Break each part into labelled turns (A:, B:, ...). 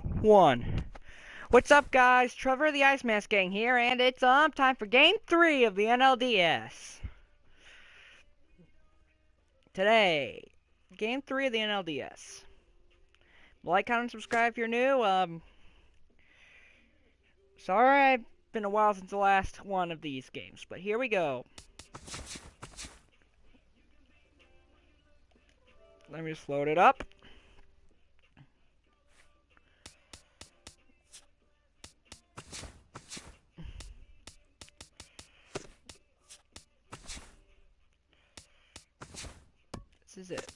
A: 2, 1. What's up, guys? Trevor the Ice Mask Gang here, and it's time for Game 3 of the NLDS. Today, Game 3 of the NLDS. Like, comment, and subscribe if you're new. Sorry, it's been a while since the last one of these games, but here we go. Let me just load it up. This is it.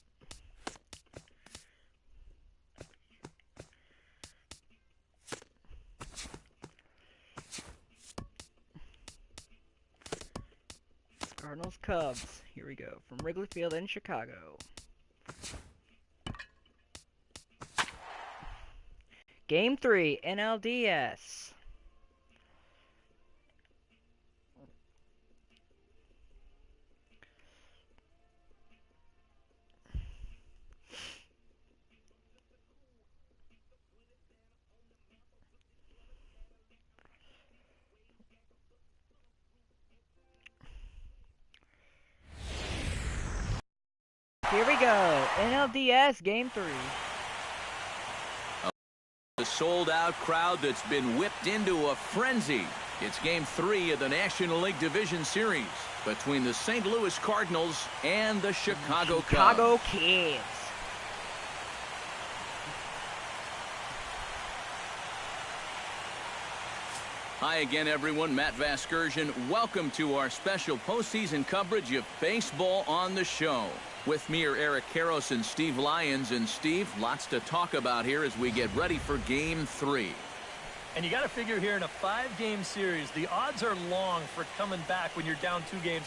A: Cardinals Cubs. Here we go. From Wrigley Field in Chicago. Game 3, NLDS. Here we go, NLDS Game 3.
B: A sold-out crowd that's been whipped into a frenzy. It's Game 3 of the National League Division Series between the St. Louis Cardinals and the Chicago Cubs.
A: Kids.
B: Hi again, everyone. Matt Vasgersian. Welcome to our special postseason coverage of baseball on the show. With me are Eric Karros and Steve Lyons. And Steve, lots to talk about here as we get ready for Game 3.
C: And you got to figure here in a 5-game series, the odds are long for coming back when you're down 2-0.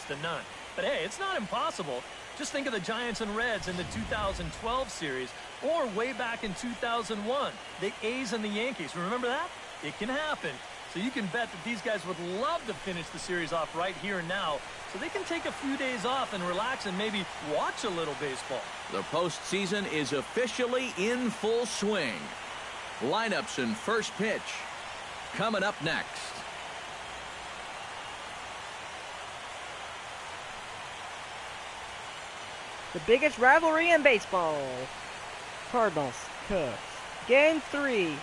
C: But hey, it's not impossible. Just think of the Giants and Reds in the 2012 series, or way back in 2001, the A's and the Yankees. Remember that? It can happen. So you can bet that these guys would love to finish the series off right here and now, so they can take a few days off and relax and maybe watch a little baseball.
B: The postseason is officially in full swing. Lineups and first pitch coming up next.
A: The biggest rivalry in baseball. Cardinals, Cubs. Game 3.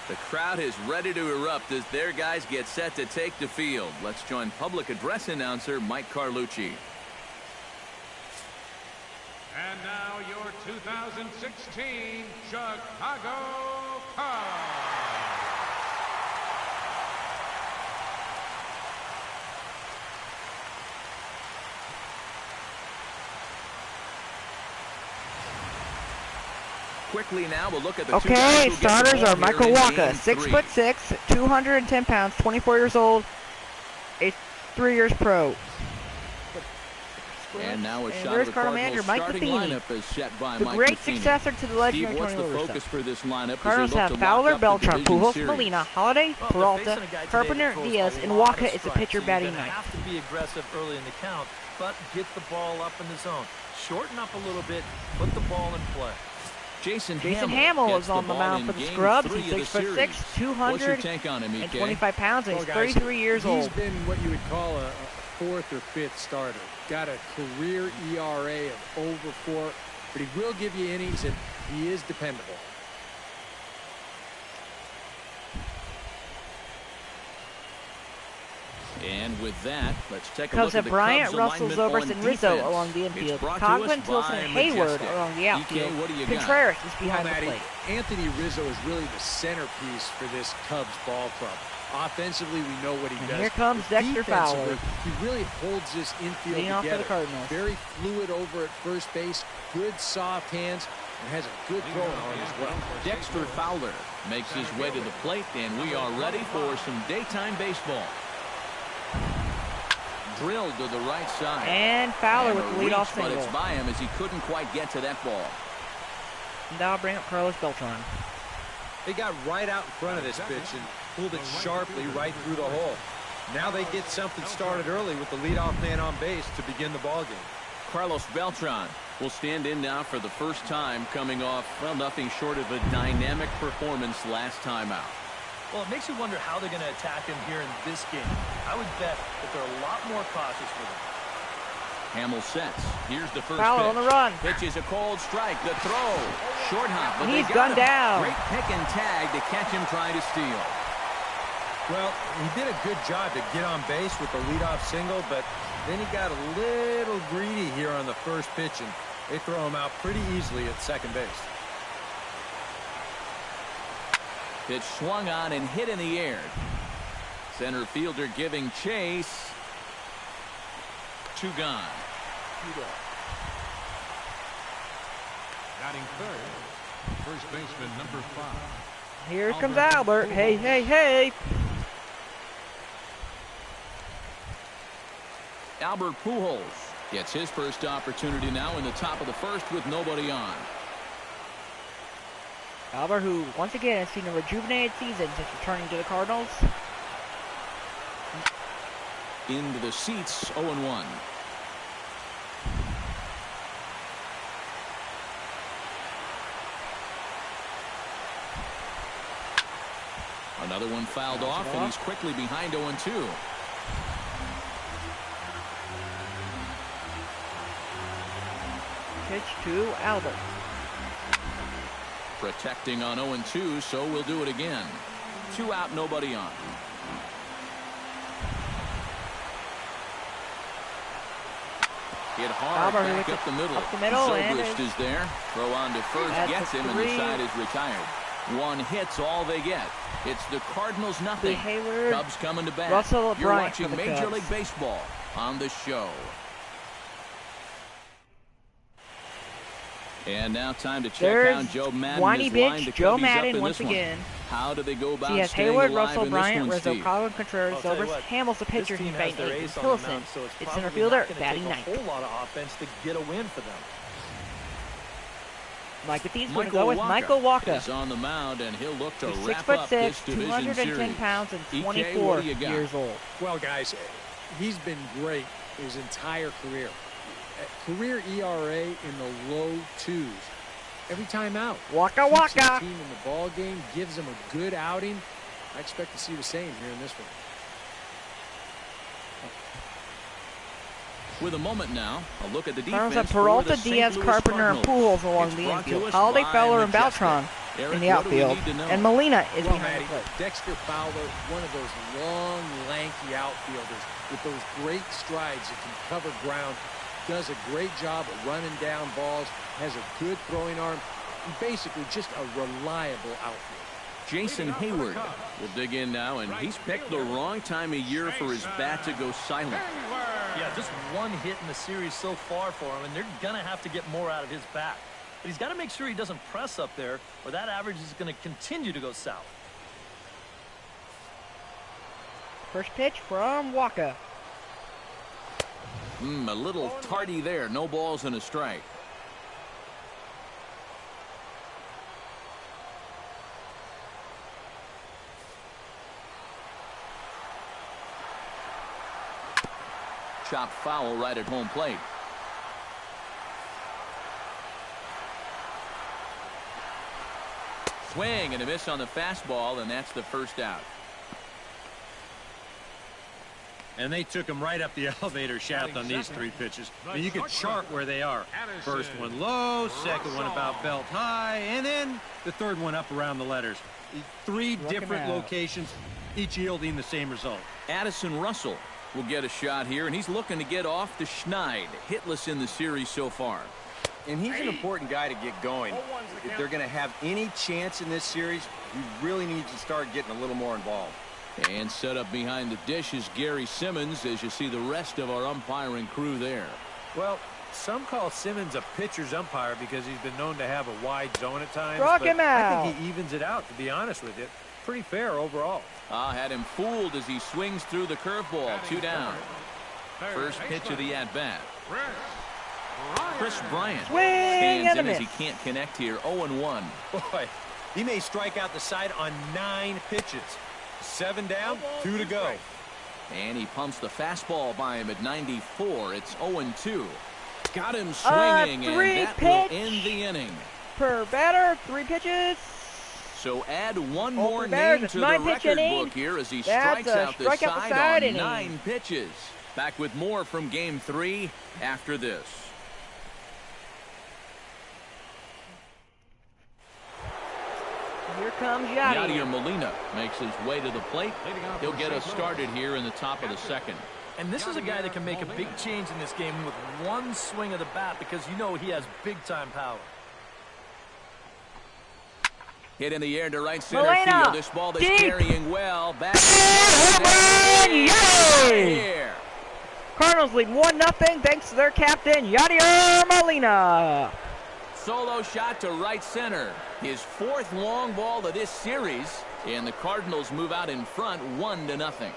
B: The crowd is ready to erupt as their guys get set to take the field. Let's join public address announcer Mike Carlucci.
D: And now your 2016 Chicago Cubs.
B: Quickly now, we'll look at the
A: Okay, starters are Michael Wacha, 6'6", 210 pounds, 24 years old, 3 years pro.
B: And now a
A: and
B: shot of the
A: Cardinal
B: Cardinals
A: manager Mike
B: starting
A: Matheny,
B: lineup is set by
A: the
B: Mike
A: great
B: Matheny.
A: successor to the legendary
B: Steve, what's
A: Tony
B: the
A: La Russa.
B: focus for this lineup?
A: Cardinals have Fowler, Beltran, Pujols, Molina, Holiday, Peralta, Carpenter, Diaz, and Wacha is the pitcher batting ninth.
C: Have to be aggressive early in the count, but get the ball up in the zone. Shorten up a little bit, put the ball in play.
B: Jason
A: Hamill is on the mound for the Scrubs. He's 6'6", 225 pounds, and he's 33 years old.
E: He's been what you would call a fourth or fifth starter. Got a career ERA of over 4, but he will give you innings, and he is dependable.
B: And with that, let's take a
A: Cubs
B: look at
A: have
B: the
A: Bryant,
B: Cubs
A: Russell,
B: alignment
A: Zobrist,
B: on
A: and Rizzo
B: defense.
A: along the infield.
B: It's brought to
A: Coghlan,
B: us
A: Tilson,
B: by
A: and Hayward
B: Majestic.
A: along the outfield.
B: EK, what do you got?
A: Contreras is behind the
E: Matty,
A: plate.
E: Anthony Rizzo is really the centerpiece for this Cubs ball club. Offensively, we know what he does.
A: Here comes Dexter Fowler.
E: He really holds this infield
A: Leading off for
E: together.
A: the Cardinals.
E: Very fluid over at first base, good soft hands, and has a good throwing arm as well.
B: Dexter Fowler makes his way to the plate, and we are ready for some daytime baseball. Drilled to the right side.
A: And Fowler with the leadoff
B: But
A: single.
B: it's by him as he couldn't quite get to that ball.
A: Now bring up Carlos Beltran.
F: They got right out in front of this pitch and pulled it sharply right through the hole.
E: Now they get something started early with the leadoff man on base to begin the ballgame.
B: Carlos Beltran will stand in now for the first time, coming off, well, nothing short of a dynamic performance last time out.
C: Well, it makes you wonder how they're going to attack him here in this game. I would bet that they're a lot more cautious with him.
B: Hamill sets. Here's the first
A: Foul
B: pitch.
A: on the run.
B: Pitch is a cold strike. The throw. Short hop. But
A: He's
B: they got
A: gunned
B: him.
A: down.
B: Great pick and tag to catch him trying to steal.
E: Well, he did a good job to get on base with the leadoff single, but then he got a little greedy here on the first pitch, and they throw him out pretty easily at second base.
B: Pitch swung on and hit in the air. Center fielder giving chase. 2 gone.
D: Batting third, first baseman number 5.
A: Here comes Albert. Hey, hey, hey.
B: Albert Pujols gets his first opportunity now in the top of the first with nobody on.
A: Albert, who once again has seen a rejuvenated season since returning to the Cardinals.
B: Into the seats, 0-1. Another one fouled off, and he's quickly behind 0-2.
A: Pitch to Albert.
B: Protecting on 0-2, so we'll do it again. 2 out, nobody on. Hit hard
A: Albert
B: back up the middle.
A: and
B: Zobrist is there. Throw on to first,
A: That's
B: gets him, and the side is retired. 1 hit's all they get. It's the Cardinals nothing.
A: Hayward,
B: Cubs coming to bat.
A: Russell
B: You're
A: Bryant
B: watching
A: for the
B: Major
A: Cubs.
B: League Baseball on the show. And now time to check
A: There's
B: out Joe Madden.
A: whiny
B: His line,
A: bitch
B: the
A: Joe
B: Cubbies up
A: Madden
B: in
A: once
B: this one.
A: again.
B: How do they go about
A: He has
B: staying
A: Hayward,
B: alive
A: Russell
B: in this
A: Bryant,
B: one,
A: Rizzo,
B: Steve?
A: Colin Contreras,
C: I'll tell you
A: Zobrist,
C: what,
A: Hamels, the
C: this
A: pitcher,
C: team
A: and
C: has
A: Bank
C: their
A: Aiden
C: ace on the
A: Tilson.
C: mound, so it's
A: It's
C: probably
A: center fielder,
C: not gonna
A: batting
C: take
A: ninth.
C: a whole lot of offense to get a win for them.
A: Mike Batiste going to go with Michael Walker.
B: is on the mound, and he'll look to
A: He's
B: wrap up this
A: 6'6",
B: division
A: 210
B: series.
A: pounds, and
B: EK,
A: 24
B: what do you got?
A: years old.
E: Well, guys, he's been great his entire career. Career ERA in the low 2s. Every time out.
A: Waka
E: Keeps
A: waka.
E: his team in the ball game, gives them a good outing. I expect to see the same here in this one.
B: With a moment now, a look at the
A: Cardinals
B: defense
A: have
B: for
A: Peralta,
B: the St.
A: Diaz,
B: Louis
A: Carpenter, and
B: Cardinals.
A: Pujols along
B: It's
A: the
B: brought to
A: infield.
B: us
A: Holiday,
B: by
A: Feller, and
B: Majestic.
A: Beltran
B: Eric,
A: in the
B: what do we
A: outfield.
B: need to know?
A: And Molina is
E: Well,
A: behind
E: Matty,
A: the plate.
E: Dexter Fowler, one of those long, lanky outfielders with those great strides that can cover ground, does a great job of running down balls, has a good throwing arm, and basically just a reliable outfielder.
B: Jason Hayward will dig in now, and he's picked the wrong time of year for his bat to go silent.
C: Yeah, just 1 hit in the series so far for him, and they're going to have to get more out of his bat. But he's got to make sure he doesn't press up there, or that average is going to continue to go south.
A: First pitch from Walker.
B: A little tardy there. No balls and a strike. Chopped foul right at home plate. Swing and a miss on the fastball, and that's the first out.
F: And they took him right up the elevator shaft on these 3 pitches. I mean, you could chart where they are. First one low, second one about belt high, and then the third one up around the letters. 3 different locations, each yielding the same result.
B: Addison Russell will get a shot here, and he's looking to get off the Schneid. Hitless in the series so far.
G: And he's an important guy to get going. If they're going to have any chance in this series, we really need to start getting a little more involved.
B: And set up behind the dish is Gary Simmons, as you see the rest of our umpiring crew there.
F: Well, some call Simmons a pitcher's umpire because he's been known to have a wide zone at times.
A: Struck
F: but
A: him
F: I
A: out.
F: think he evens it out, to be honest with you. Pretty fair overall.
B: Had him fooled as he swings through the curveball. 2 down. First pitch of the at-bat. Chris Bryant
A: Swing and
B: stands
A: a
B: in as
A: miss.
B: he can't connect here. 0-1.
G: Boy, he may strike out the side on 9 pitches. 7 down, 2 to go.
B: And he pumps the fastball by him at 94. It's 0-2. Got him swinging, and that will end the inning.
A: Per batter, 3 pitches.
B: So add one more name to the record book here as he strikes out the side on 9 pitches. Back with more from Game 3 after this.
A: Here comes Yadier.
B: Molina makes his way to the plate. He'll get us started here in the top of the second.
C: And this is a guy that can make a big change in this game with one swing of the bat because you know he has big-time power.
B: Hit in the air to right center
A: Molina,
B: field. This ball that's
A: deep.
B: Carrying well. Back
A: here. Cardinals lead 1-0 thanks to their captain, Yadier Molina.
B: Solo shot to right center. His 4th long ball of this series. And the Cardinals move out in front 1-0.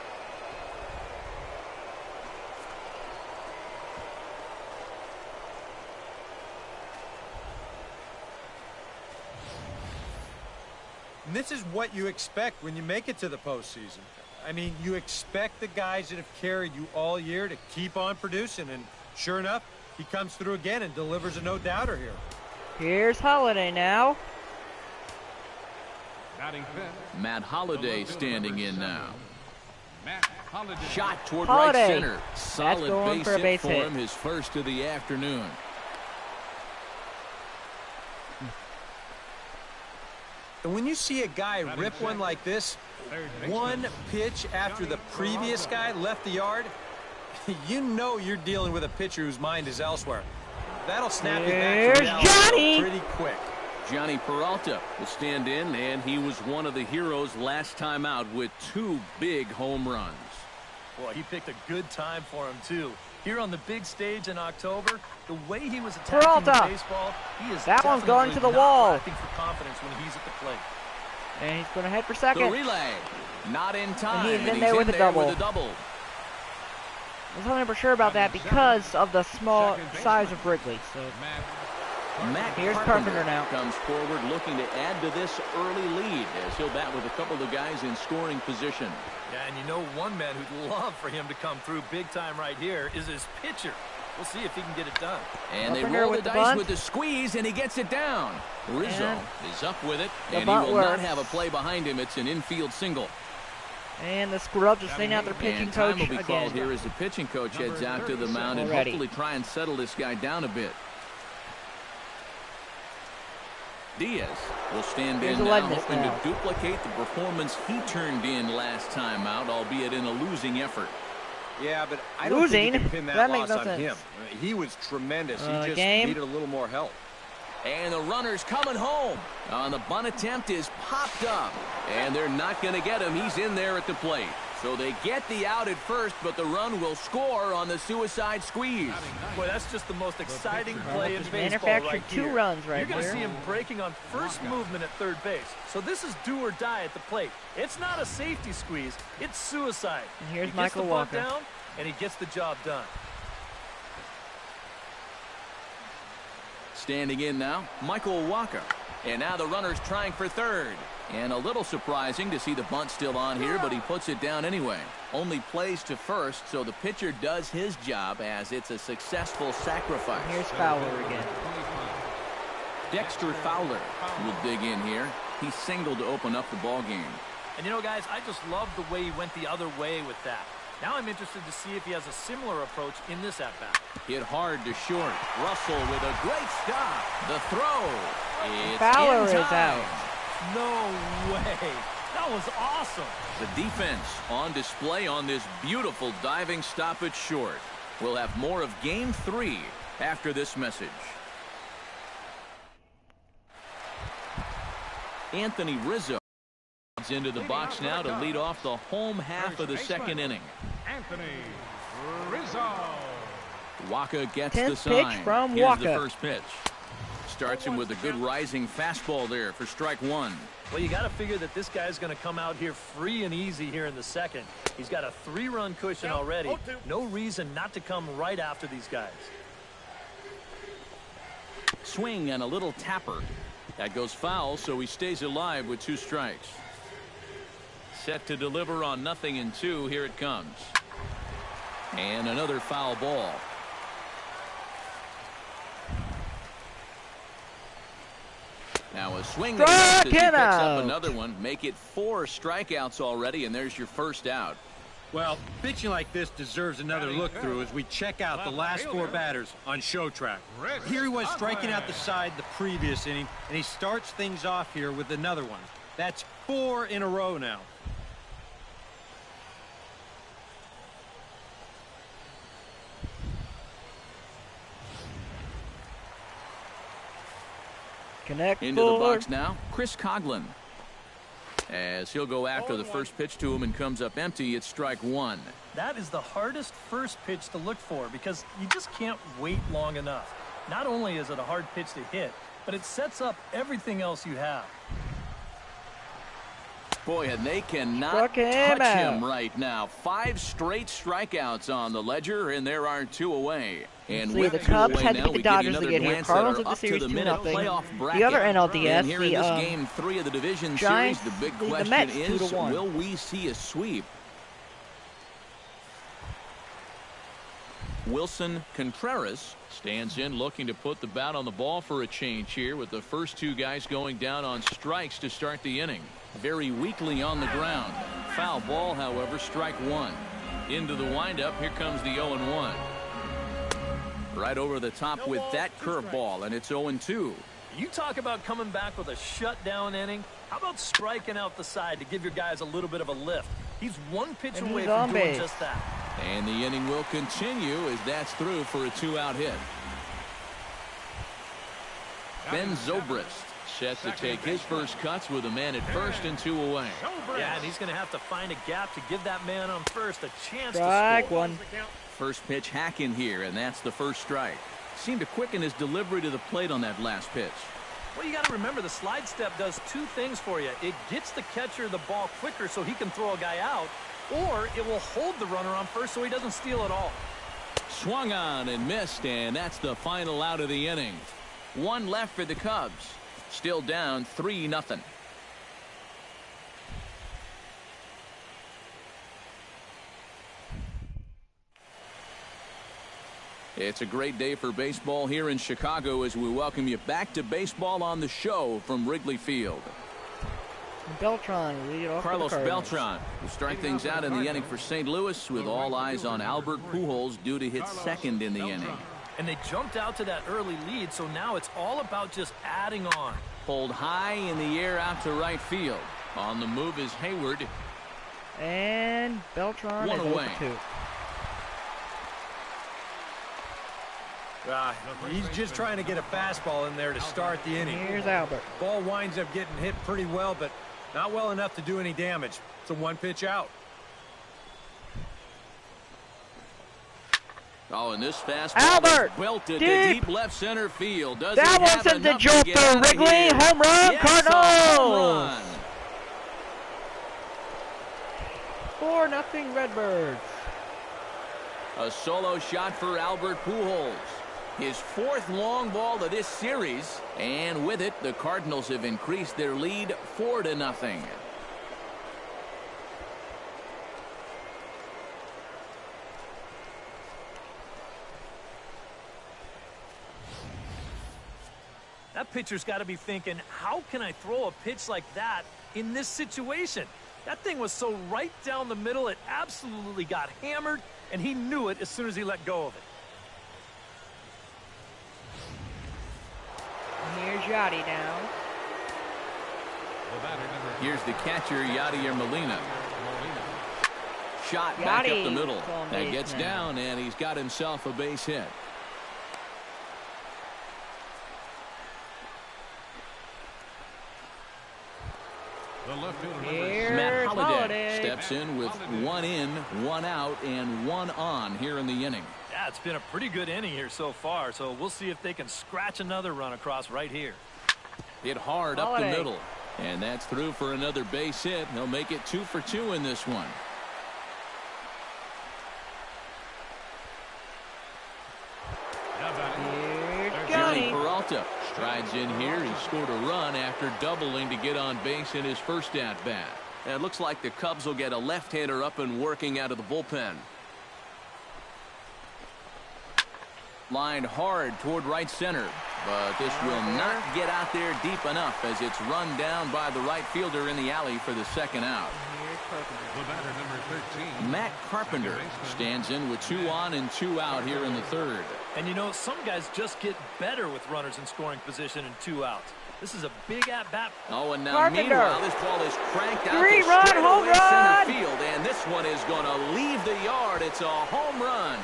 F: And this is what you expect when you make it to the postseason. I mean, you expect the guys that have carried you all year to keep on producing, and sure enough, he comes through again and delivers a no-doubter here.
A: Here's Holliday now.
B: Matt Holliday standing in now. Shot toward
A: Holliday.
B: right center. Solid
A: going for a base
B: for
A: hit.
B: him, his first of the afternoon.
F: And when you see a guy rip one like this, one pitch after the previous guy left the yard, you know you're dealing with a pitcher whose mind is elsewhere. That'll snap you back to reality
A: Johnny.
F: pretty quick.
B: Johnny Peralta will stand in, and he was one of the heroes last time out with 2 big home runs.
C: Boy, he picked a good time for him, too. Here on the big stage in October, the way he was attacking
A: Peralta.
C: the baseball, he is
A: That one's going to the
C: not
A: wall.
C: lacking for confidence when he's at the plate.
A: And he's going to head for
B: The
A: second.
B: relay, not in time.
A: And he's in
B: and
A: there with a double.
B: with a double.
A: I was 100% sure about that because of the small size of Wrigley. So
B: Matt
A: Here's
B: Carpenter
A: Carpenter now.
B: comes forward looking to add to this early lead as he'll bat with a couple of guys in scoring position.
C: Yeah, and you know one man who'd love for him to come through big time right here is his pitcher. We'll see if he can get it done.
B: And they
A: Carpenter
B: roll the
A: with the
B: dice
A: bunt.
B: with the squeeze, and he gets it down. Rizzo
A: And
B: is up with it,
A: the
B: and he
A: bunt
B: will not
A: works.
B: have a play behind him. It's an infield single.
A: And the Scrubs are sending out their pitching
B: And time
A: coach
B: will be called
A: again.
B: here as the pitching coach heads out to the mound and
A: Already.
B: hopefully try and settle this guy down a bit. Diaz will stand
A: Here's
B: in
A: the
B: now,
A: Ledness
B: hoping
A: now.
B: to duplicate the performance he turned in last time out, albeit in a losing effort.
G: Yeah, but I don't
A: Losing?
G: think you can pin that,
A: That makes
G: loss
A: no
G: on
A: sense.
G: him. I mean, he was tremendous. He just
A: game.
G: needed a little more help.
B: And the runner's coming home. On the bunt attempt is popped up. And they're not going to get him. He's in there at the plate. So they get the out at first, but the run will score on the suicide squeeze.
C: Boy, that's just the most exciting play in
A: Just
C: baseball
A: manufactured
C: right
A: 2
C: here.
A: runs right
C: You're going to
A: here.
C: see him breaking on first movement at third base. So this is do or die at the plate. It's not a safety squeeze. It's suicide.
A: And here's
C: he
A: Michael
C: gets the bunt
A: Walker.
C: down, and he gets the job done.
B: Standing in now, Michael Walker. And now the runner's trying for third. And a little surprising to see the bunt still on here, but he puts it down anyway. Only plays to first, so the pitcher does his job as it's a successful sacrifice.
A: Here's Fowler again.
B: Dexter Fowler will dig in here. He singled to open up the ball game.
C: And you know, guys, I just love the way he went the other way with that. Now I'm interested to see if he has a similar approach in this at-bat.
B: Hit hard to short. Russell with a great stop. The throw. It's
A: Fowler
B: in
A: is
B: time.
A: out.
C: No way. That was awesome.
B: The defense on display on this beautiful diving stop at short. We'll have more of Game 3 after this message. Anthony Rizzo is into the box now to lead off the home half of the second inning.
D: Anthony Rizzo.
B: Waka gets
A: 10th
B: the sign.
A: pitch from
B: Here's
A: Waka.
B: the first pitch. Starts him with a good rising fastball there for strike 1.
C: Well, you got to figure that this guy's going to come out here free and easy here in the second. He's got a 3-run cushion already. No reason not to come right after these guys.
B: Swing and a little tapper. That goes foul, so he stays alive with 2 strikes. Set to deliver on 0-2. Here it comes. And another foul ball. Now a swing that he picks up another one. Make it 4 strikeouts already, and there's your first out.
F: Well, pitching like this deserves another look through as we check out the last 4 batters on show track. Here he was striking out the side the previous inning, and he starts things off here with another one. That's 4 in a row now.
A: Connect
B: into the
A: forward.
B: box now, Chris Coughlin. As he'll go after the first pitch to him and comes up empty, it's strike 1.
C: That is the hardest first pitch to look for because you just can't wait long enough. Not only is it a hard pitch to hit, but it sets up everything else you have.
B: Boy, and they cannot
A: Struck him
B: touch
A: out.
B: him right now. 5 straight strikeouts on the ledger, and there are 2 away. And
A: See,
B: with
A: the
B: 2
A: Cubs
B: away
A: had to
B: now,
A: beat the
B: we give you
A: Dodgers
B: another
A: again here.
B: glance at
A: Cardinals
B: our
A: at the
B: up to
A: series
B: the minute
A: 2-0.
B: playoff bracket.
A: The other NLDS,
B: and here in this
A: the
B: game 3 of the division
A: Giants
B: series, the big
A: lead the
B: question
A: Mets
B: is,
A: 2-1.
B: will we see a sweep? Wilson Contreras stands in looking to put the bat on the ball for a change here with the first 2 guys going down on strikes to start the inning. Very weakly on the ground. Foul ball, however, strike 1. Into the windup, here comes the 0-1. Right over the top with that curveball, and it's 0-2.
C: You talk about coming back with a shutdown inning. How about striking out the side to give your guys a little bit of a lift? He's 1 pitch
A: And
C: away
A: he's
C: from
A: on
C: doing
A: base.
C: just that.
B: And the inning will continue as that's through for a 2-out hit. Ben Zobrist set to take his first cuts with a man at first and 2 away.
C: Yeah, and he's going to have to find a gap to give that man on first a chance
A: Strike
C: to score.
A: 1.
B: First pitch hack in here, and that's the first strike. Seemed to quicken his delivery to the plate on that last pitch.
C: Well, you got to remember the slide step does 2 things for you. It gets the catcher the ball quicker so he can throw a guy out, or it will hold the runner on first so he doesn't steal it all.
B: Swung on and missed, and that's the final out of the inning. 1 left for the Cubs. Still down 3-0. It's a great day for baseball here in Chicago as we welcome you back to baseball on the show from Wrigley Field.
A: Beltran lead off for the
B: Carlos
A: Cardinals.
B: Beltran will start things out in the inning for St. Louis with all eyes on Albert Pujols due to hit second in the inning.
C: And they jumped out to that early lead, so now it's all about just adding on.
B: Pulled high in the air out to right field. On the move is Hayward.
A: And Beltran
B: One
A: is
B: away.
A: 0-2.
F: He's just trying to get a fastball in there to start the inning.
A: Here's Albert.
F: Ball winds up getting hit pretty well, but not well enough to do any damage. It's a 1-pitch out.
B: Oh, and this fastball
A: Albert!
B: is belted to
A: Deep!
B: deep left center field. Does
A: That
B: he
A: one
B: have
A: sent the
B: enough to
A: jolt
B: get
A: for
B: out of
A: Wrigley.
B: here?
A: Home run,
B: Yes, a
A: Cardinals!
B: home run.
A: 4-0 Redbirds.
B: A solo shot for Albert Pujols. His 4th long ball of this series. And with it, the Cardinals have increased their lead 4-0.
C: That pitcher's got to be thinking, how can I throw a pitch like that in this situation? That thing was so right down the middle, it absolutely got hammered, and he knew it as soon as he let go of it.
A: Here's Yachty down.
B: Here's the catcher, Yadier Molina. Shot back up the
A: Yachty
B: middle.
A: is on
B: That
A: base
B: gets
A: now.
B: down, and he's got himself a base hit.
A: Here's
B: Matt Holliday
A: Holliday.
B: steps in with 1 in, 1 out, and 1 on here in the inning.
C: Yeah, it's been a pretty good inning here so far, so we'll see if they can scratch another run across right here.
B: Hit hard up the
A: Holliday.
B: middle. And that's through for another base hit. He'll make it 2 for 2 in this one.
A: Here's
B: Johnny
A: Johnny.
B: Peralta strides in here. He scored a run after doubling to get on base in his first at-bat. And it looks like the Cubs will get a left-hander up and working out of the bullpen. Lined hard toward right center, but this will not get out there deep enough as it's run down by the right fielder in the alley for the second out.
D: The batter, number 13.
B: Matt Carpenter stands in with 2 on and 2 out here in the third.
C: And you know, some guys just get better with runners in scoring position and 2 outs. This is a big at-bat.
B: Oh, and now
A: Carpenter.
B: meanwhile, this ball is cranked out to
A: Three-run home
B: straightaway
A: run.
B: center field, and this one is going to leave the yard. It's a home run.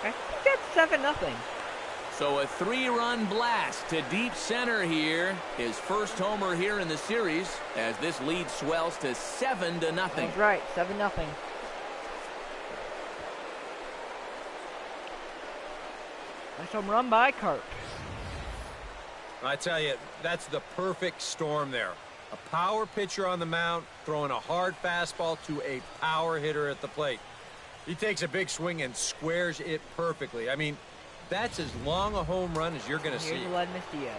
A: I think that's 7-0.
B: So a 3-run blast to deep center here. His first homer here in the series as this lead swells to 7-0.
A: That's right, 7-0. Nice home run by Carp.
E: I tell you, that's the perfect storm there. A power pitcher on the mound throwing a hard fastball to a power hitter at the plate. He takes a big swing and squares it perfectly. I mean, that's as long a home run as you're going to see.
A: Here's Vladimir Diaz.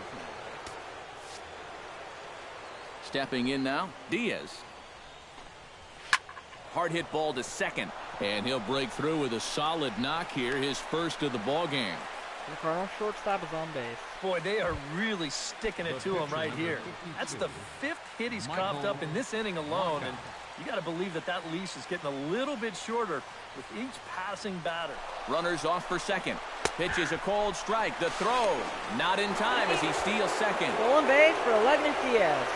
B: Stepping in now, Diaz. Hard hit ball to second, and he'll break through with a solid knock here, his first of the ball game.
A: The Cardinals shortstop is on base.
C: Boy, they are really sticking it to him right here. That's the 5th hit he's coughed up in this inning alone, and you got to believe that that leash is getting a little bit shorter with each passing batter.
B: Runners off for second. Pitches a cold strike. The throw not in time as he steals second.
A: Stolen base for Vladimir Diaz.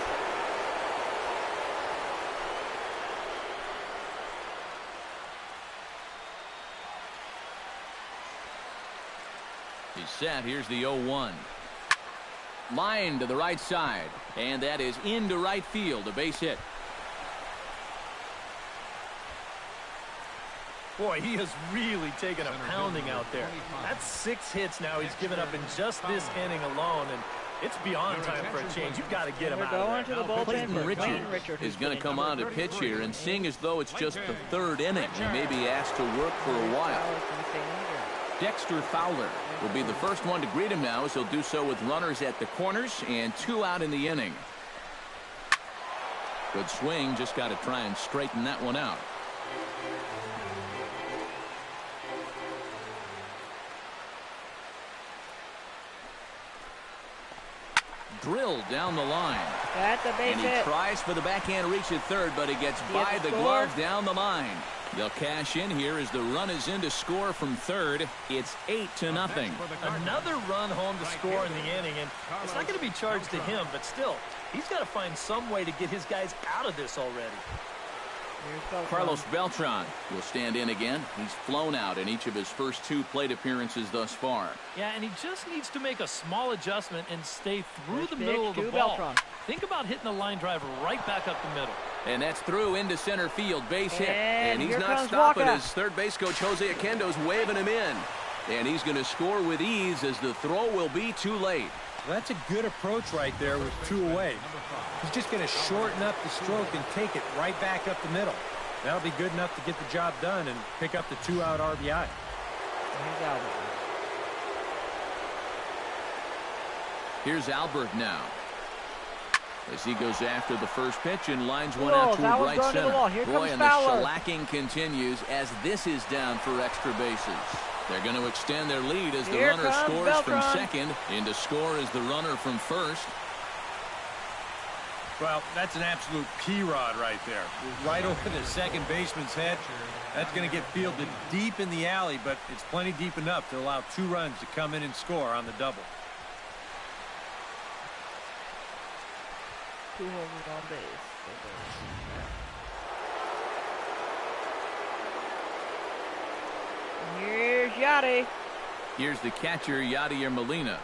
B: He's set. Here's the 0-1. Line to the right side, and that is into right field. A base hit.
C: Boy, he has really taken a pounding out there. That's 6 hits now he's given up in just this inning alone, and it's beyond time for a change. You've got to get him
A: They're
C: out
A: going
C: of
A: to
C: there.
A: the bullpen
B: Clayton
A: for Clayton
B: Richard
A: Richard
B: is going to come on to pitch here and sing as though it's just the 3rd inning. He may be asked to work for a while. Dexter Fowler will be the first one to greet him now as he'll do so with runners at the corners and 2 out in the inning. Good swing, just got to try and straighten that one out. Drilled down the line.
A: That's a base
B: And he
A: hit.
B: tries for the backhand reach at third, but he gets by the glove down the line. They'll cash in here as the run is in to score from third. It's 8-0.
C: Another run home to score in the inning, and it's not going to be charged to him, but still, he's got to find some way to get his guys out of this already.
B: Carlos Beltran will stand in again. He's flown out in each of his first 2 plate appearances thus far.
C: Yeah, and he just needs to make a small adjustment and stay through the
A: Pitch
C: middle of the
A: to
C: ball.
A: Beltran.
C: Think about hitting a line drive right back up the middle.
B: And that's through into center field. Base hit. And he's
A: here
B: not
A: comes
B: stopping
A: Walker.
B: as third base coach Jose Oquendo's waving him in. And he's going to score with ease as the throw will be too late.
E: That's a good approach right there with 2 away. He's just going to shorten up the stroke and take it right back up the middle. That'll be good enough to get the job done and pick up the 2-out RBI.
A: Here's Albert.
B: Here's Albert now, as he goes after the first pitch and lines one
A: Whoa,
B: out
A: that
B: toward
A: was
B: right
A: going to the
B: center.
A: wall. Here
B: Boy,
A: comes
B: and
A: Fowler.
B: the shellacking continues as this is down for extra bases. They're going to extend their lead as the
A: Here
B: runner
A: comes
B: scores
A: Beltran.
B: from second. In to score is the runner from first.
F: Well, that's an absolute P-Rod right there. Right over the second baseman's head. That's going to get fielded deep in the alley, but it's plenty deep enough to allow 2 runs to come in and score on the double.
A: 2 homers on base. Here's Yachty.
B: Here's the catcher, Yadier Molina,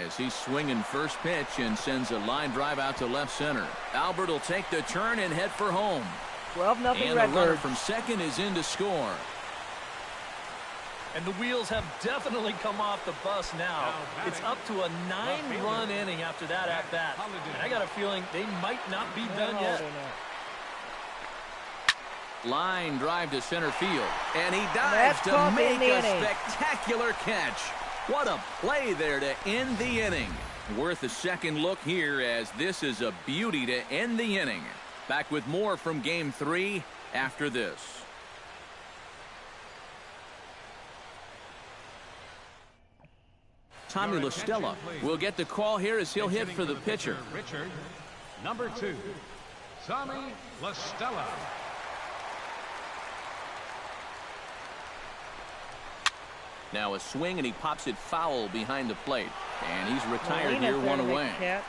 B: as he's swinging first pitch and sends a line drive out to left center. Albert will take the turn and head for home.
A: 12-0
B: And the runner
A: Redbirds.
B: from second is in to score.
C: And the wheels have definitely come off the bus now. It's up to a 9-run inning after that at-bat. And I got a feeling they might not be done yet.
B: Line drive to center field, and he
A: That's
B: dives to
A: caught in
B: make
A: the
B: a
A: inning.
B: spectacular catch. What a play there to end the inning. Worth a second look here, as this is a beauty to end the inning. Back with more from Game 3 after this. Tommy La Stella will get the call here as he'll hit for the pitcher.
D: Richard, number 2, Tommy La Stella.
B: Now a swing, and he pops it foul behind the plate. And he's retired here, one away.
A: Catch.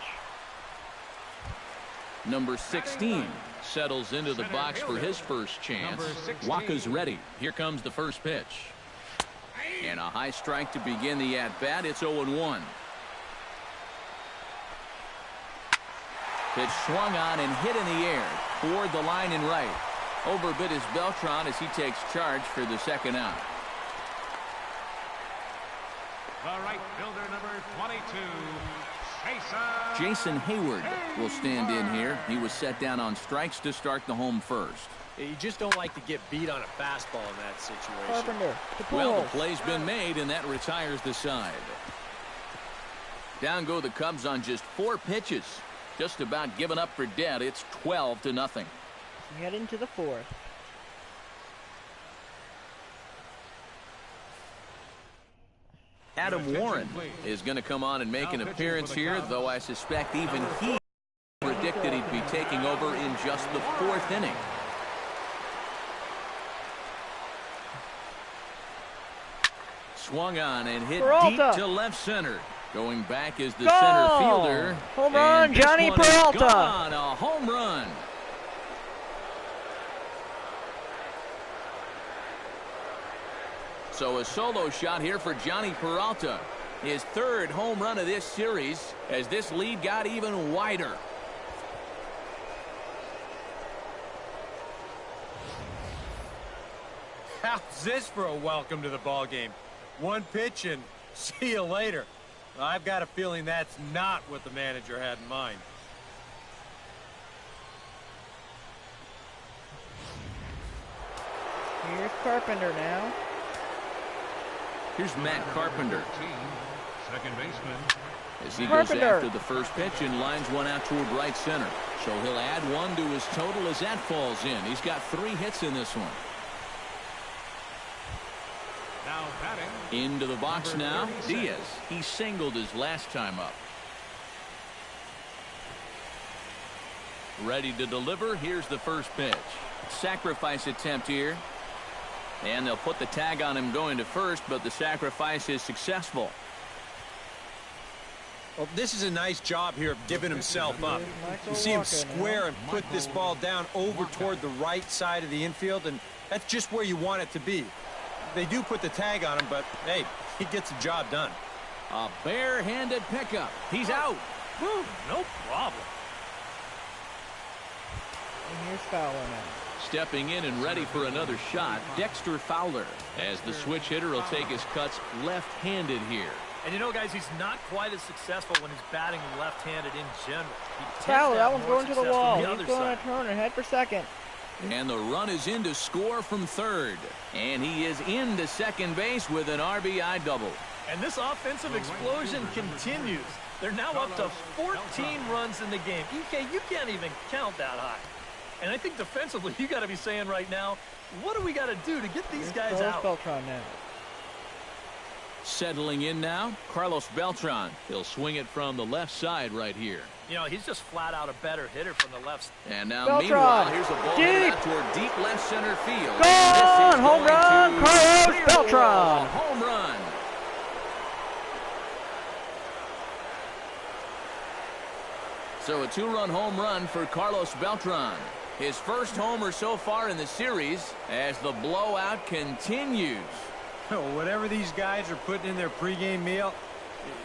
B: Number 16 settles into the box for his first chance. Waka's ready. Here comes the first pitch. And a high strike to begin the at-bat. It's 0-1. Pitch swung on and hit in the air toward the line and right. Overbit is Beltran as he takes charge for the second out.
D: The right fielder, number 22,
B: Jason Hayward will stand in here. He was set down on strikes to start the home first.
E: You just don't like to get beat on a fastball in that situation.
A: Carpenter.
B: Well, the play's been made, and that retires the side. Down go the Cubs on just 4 pitches. Just about given up for dead. It's 12-0.
A: We head into the 4th.
B: Adam Warren is going to come on and make an appearance here, though I suspect even he predicted he'd be taking over in just the 4th inning. Swung on and hit
A: Peralta.
B: deep to left center. Going back is the
A: Goal.
B: center fielder.
A: Home run,
B: And this
A: Johnny
B: one is
A: Peralta.
B: gone. A home run. So a solo shot here for Johnny Peralta. His 3rd home run of this series as this lead got even wider.
F: How's this for a welcome to the ball game? 1 pitch and see you later. I've got a feeling that's not what the manager had in mind.
A: Here's Carpenter now.
B: Here's Matt Carpenter.
D: second baseman.
B: As he
A: Carpenter.
B: goes after the first pitch and lines one out toward right center. So he'll add 1 to his total as that falls in. He's got 3 hits in this one.
D: Now batting.
B: Into the box
D: Number
B: now.
D: 36.
B: Diaz. He singled his last time up. Ready to deliver. Here's the first pitch. Sacrifice attempt here. And they'll put the tag on him going to first, but the sacrifice is successful.
F: Well, this is a nice job here of giving himself up. You see him square and put this ball down over toward the right side of the infield, and that's just where you want it to be. They do put the tag on him, but, hey, he gets the job done.
B: A bare-handed pickup. He's out.
C: Whew, no problem.
A: And here's Fowler now.
B: Stepping in and ready for another shot, Dexter Fowler. As the switch hitter will take his cuts left-handed here.
C: And you know, guys, he's not quite as successful when he's batting left-handed in general. He tends
A: Fowler,
C: to
A: that
C: have
A: one's
C: more
A: going to the
C: success
A: wall.
C: from the
A: He's
C: other
A: going
C: side.
A: to turn and head for second.
B: And the run is in to score from third. And he is into second base with an RBI double.
C: And this offensive explosion continues. They're now up to 14 runs in the game. EK, you can't even count that high. And I think defensively, you got to be saying right now, what do we got to do to get these guys out?
A: Beltran now.
B: Settling in now, Carlos Beltran. He'll swing it from the left side right here.
C: You know, he's just flat out a better hitter from the left.
B: And now,
A: Beltran.
B: meanwhile, here's a ball
A: Deep.
B: headed out toward deep left center field.
A: Gone! Home run, Carlos
B: clear
A: Beltran.
B: wall. Home run. So a 2-run home run for Carlos Beltran. His first homer so far in the series as the blowout continues.
F: Whatever these guys are putting in their pregame meal,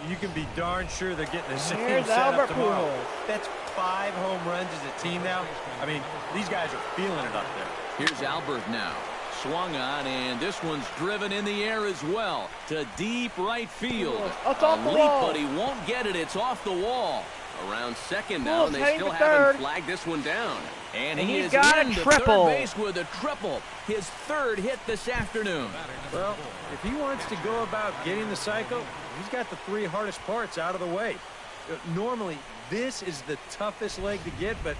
F: you can be darn sure they're getting the same
A: Here's
F: setup
A: Albert
F: tomorrow.
A: Pujols.
F: That's 5 home runs as a team now. I mean, these guys are feeling it up there.
B: Here's Albert now. Swung on, and this one's driven in the air as well to deep right field.
A: It's off the
B: leap,
A: wall.
B: but he won't get it. It's off the wall. Around second now,
A: Pujols
B: and they
A: heading
B: still
A: for
B: haven't
A: third.
B: flagged this one down. And he
A: he's
B: is
A: got a
B: into
A: triple.
B: third base with a triple. His 3rd hit this afternoon.
F: Well, if he wants to go about getting the cycle, he's got the 3 hardest parts out of the way. Normally, this is the toughest leg to get, but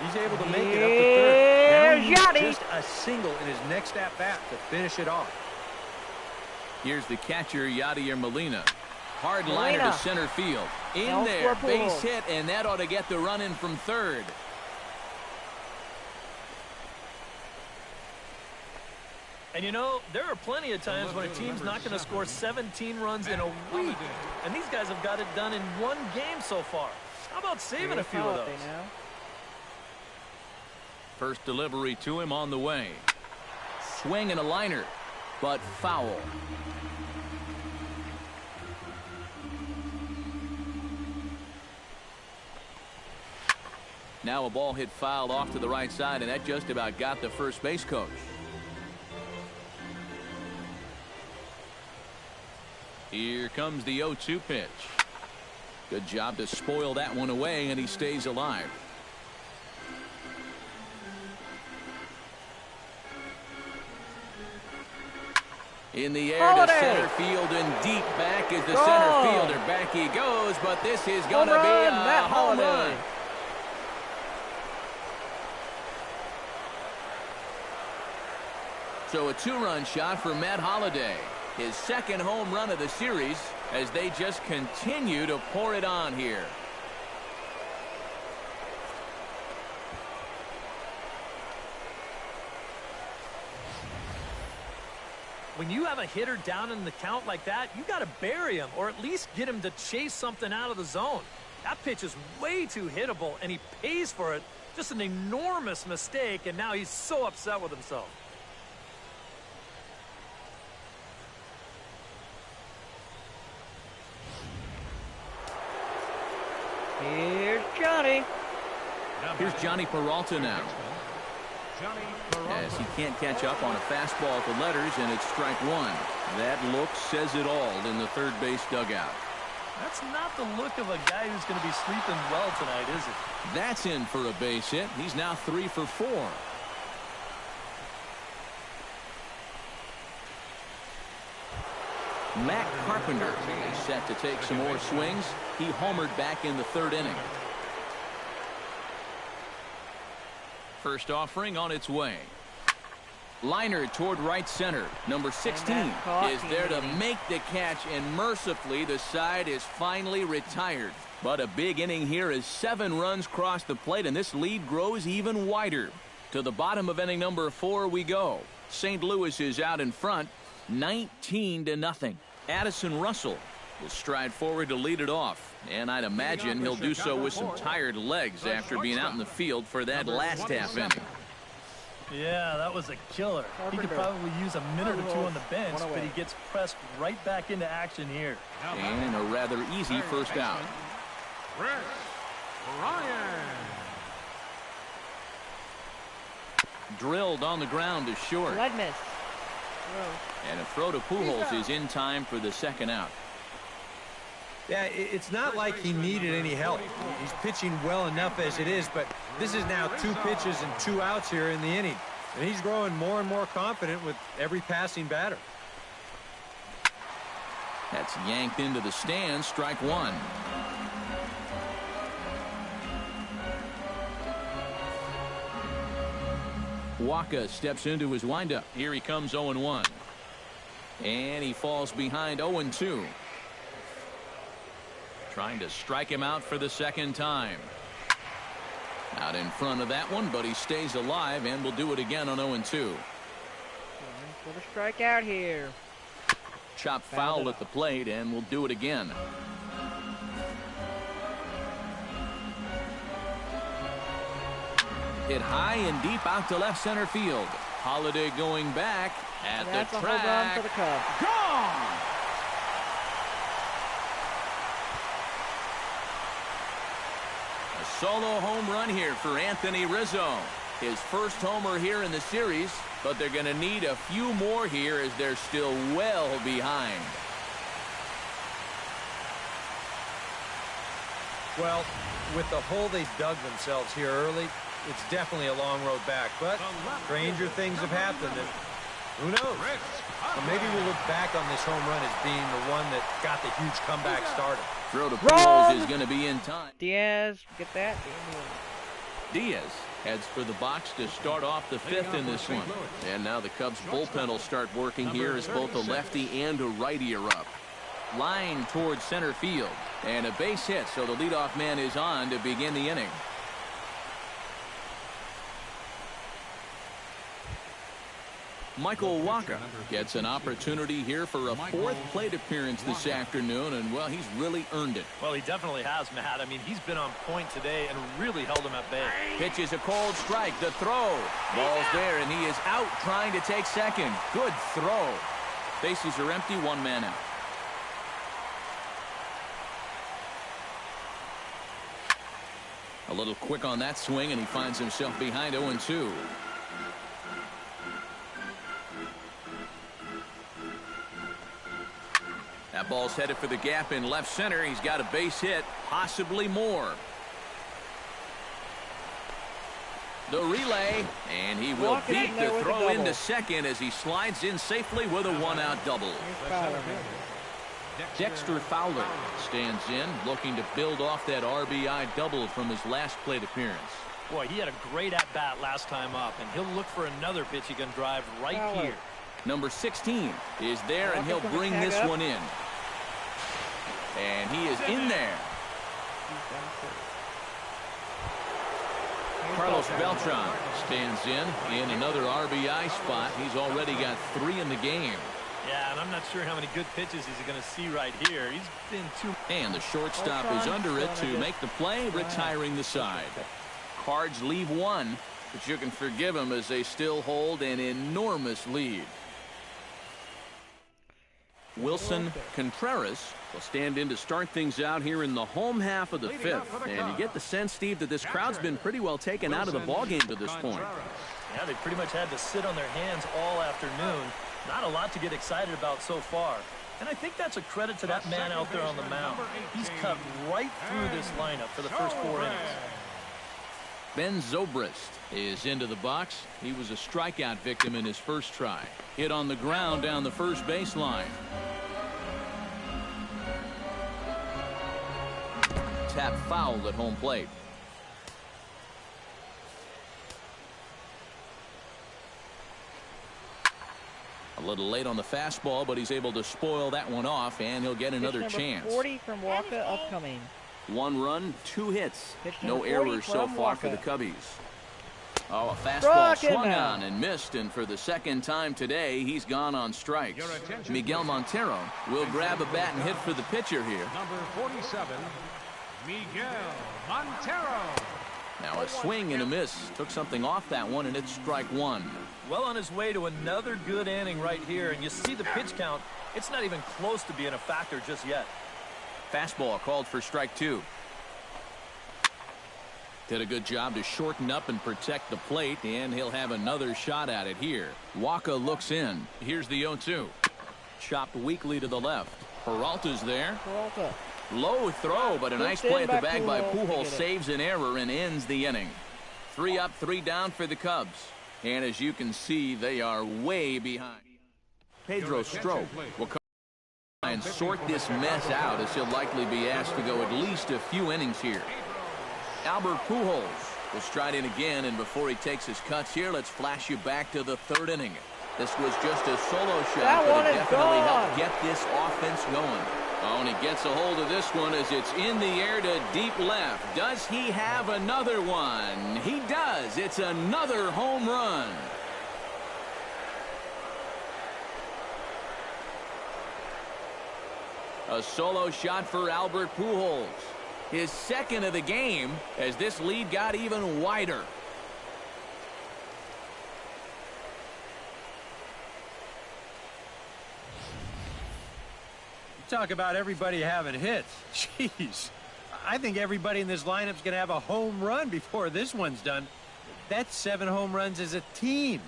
F: he's able to make it up to third. Now he needs
A: Yachty.
F: just a single in his next at-bat to finish it off.
B: Here's the catcher, Yadier Molina. Hard liner to center field. In there, base hit, and that ought to get the run in from third.
C: And you know, there are plenty of times when a team's not going to score 17 runs in a week. And these guys have got it done in one game so far. How about saving a few of those?
B: First delivery to him on the way. Swing and a liner, but foul. Now a ball hit fouled off to the right side, and that just about got the first base coach. Here comes the 0-2 pitch. Good job to spoil that one away, and he stays alive. In the air to center field and deep back is the center fielder. Back he goes, but this is going to be a home run. So a two-run shot for Matt Holliday. His second home run of the series as they just continue to pour it on here.
C: When you have a hitter down in the count like that, you got to bury him or at least get him to chase something out of the zone. That pitch is way too hittable, and he pays for it. Just an enormous mistake, and now he's so upset with himself.
A: Here's Johnny.
B: Here's Johnny Peralta now. As he can't catch up on a fastball at the letters, and it's strike one. That look says it all in the third base dugout.
C: That's not the look of a guy who's going to be sleeping well tonight, is it?
B: That's in for a base hit. He's now 3 for 4. Matt Carpenter is set to take some more swings. He homered back in the third inning. First offering on its way. Liner toward right center. Number 16 is there to make the catch, and mercifully the side is finally retired. But a big inning here as 7 runs cross the plate, and this lead grows even wider. To the bottom of inning number 4 we go. St. Louis is out in front, 19-0. Addison Russell will stride forward to lead it off, and I'd imagine he'll do so with some tired legs after being out in the field for that last half inning.
C: Yeah, that was a killer. He could probably use a minute or two on the bench, but he gets pressed right back into action here.
B: And a rather easy first out. Drilled on the ground to short.
A: Lead miss.
B: And a throw to Pujols is in time for the second out.
F: Yeah, it's not like he needed any help. He's pitching well enough as it is, but this is now 2 pitches and 2 outs here in the inning. And he's growing more and more confident with every passing batter.
B: That's yanked into the stands, strike one. Waka steps into his windup. Here he comes 0-1. And he falls behind 0-2. Trying to strike him out for the second time. Out in front of that one, but he stays alive and will do it again on 0-2.
A: For the strikeout here.
B: Chop foul at the plate, and will do it again. Hit high and deep out to left center field. Holliday going back at the track.
A: Home run for the Cubs.
B: Gone! A solo home run here for Anthony Rizzo. His first homer here in the series, but they're going to need a few more here as they're still well behind.
F: Well, with the hole they dug themselves here early, it's definitely a long road back, but stranger things have happened, and who knows? Well, maybe we'll look back on this home run as being the one that got the huge comeback started.
B: Throw to Pujols is going to be in time.
A: Diaz, get that.
B: Diaz heads for the box to start off the 5th in this one. And now the Cubs bullpen will start working here as both a lefty and a righty are up. Line towards center field. And a base hit, so the leadoff man is on to begin the inning. Michael Wacha gets an opportunity here for a fourth plate appearance this afternoon, and, well, he's really earned it.
C: Well, he definitely has, Matt. I mean, he's been on point today and really held him at bay.
B: Pitches a cold strike. The throw. Ball's there, and he is out trying to take second. Good throw. Bases are empty, one man out. A little quick on that swing, and he finds himself behind 0-2. That ball's headed for the gap in left center. He's got a base hit, possibly more. The relay, and he will beat the throw into second as he slides in safely with a one-out double. Dexter Fowler stands in, looking to build off that RBI double from his last plate appearance.
C: Boy, he had a great at-bat last time up, and he'll look for another pitch he can drive right here.
B: Number 16 is there, and he'll bring this one in. And he is in there. Carlos Beltran stands in another RBI spot. He's already got 3 in the game.
C: Yeah, and I'm not sure how many good pitches he's going to see right here. He's been too...
B: And the shortstop is under it to make the play, retiring the side. Cards leave one, but you can forgive them as they still hold an enormous lead. Wilson Contreras will stand in to start things out here in the home half of the 5th. And you get the sense, Steve, that this crowd's been pretty well taken out of the ballgame to this point.
C: Yeah, they pretty much had to sit on their hands all afternoon. Not a lot to get excited about so far. And I think that's a credit to that man out there on the mound. He's cut right through this lineup for the first 4 innings.
B: Ben Zobrist is into the box. He was a strikeout victim in his first try. Hit on the ground down the first baseline. Tap foul at home plate. A little late on the fastball, but he's able to spoil that one off, and he'll get another chance.
A: 40 from Wacha upcoming.
B: 1 run, 2 hits. No errors so far for the Cubbies. Oh, a fastball
A: Struck
B: swung on and missed, and for the second time today, he's gone on strikes. Miguel Montero will grab a bat and hit for the pitcher here.
D: Number 47, Miguel Montero.
B: Now a swing and a miss. Took something off that one, and it's strike 1.
C: Well on his way to another good inning right here, and you see the pitch count. It's not even close to being a factor just yet.
B: Fastball called for strike 2. Did a good job to shorten up and protect the plate, and he'll have another shot at it here. Wacha looks in. Here's the 0-2. Chopped weakly to the left. Peralta's there.
A: Peralta.
B: Low throw, but a nice play at the bag by Pujols saves an error and ends the inning. 3 up, 3 down for the Cubs. And as you can see, they are way behind. Pedro Strop will come and sort this mess out, as he'll likely be asked to go at least a few innings here. Albert Pujols will stride in again, and before he takes his cuts here, let's flash you back to the 3rd inning. This was just a solo shot, but it definitely helped get this offense going. Oh, and he gets a hold of this one as it's in the air to deep left. Does he have another one? He does. It's another home run. A solo shot for Albert Pujols. His 2nd of the game as this lead got even wider.
F: Talk about everybody having hits. Jeez. I think everybody in this lineup's going to have a home run before this one's done. That's 7 home runs as a team.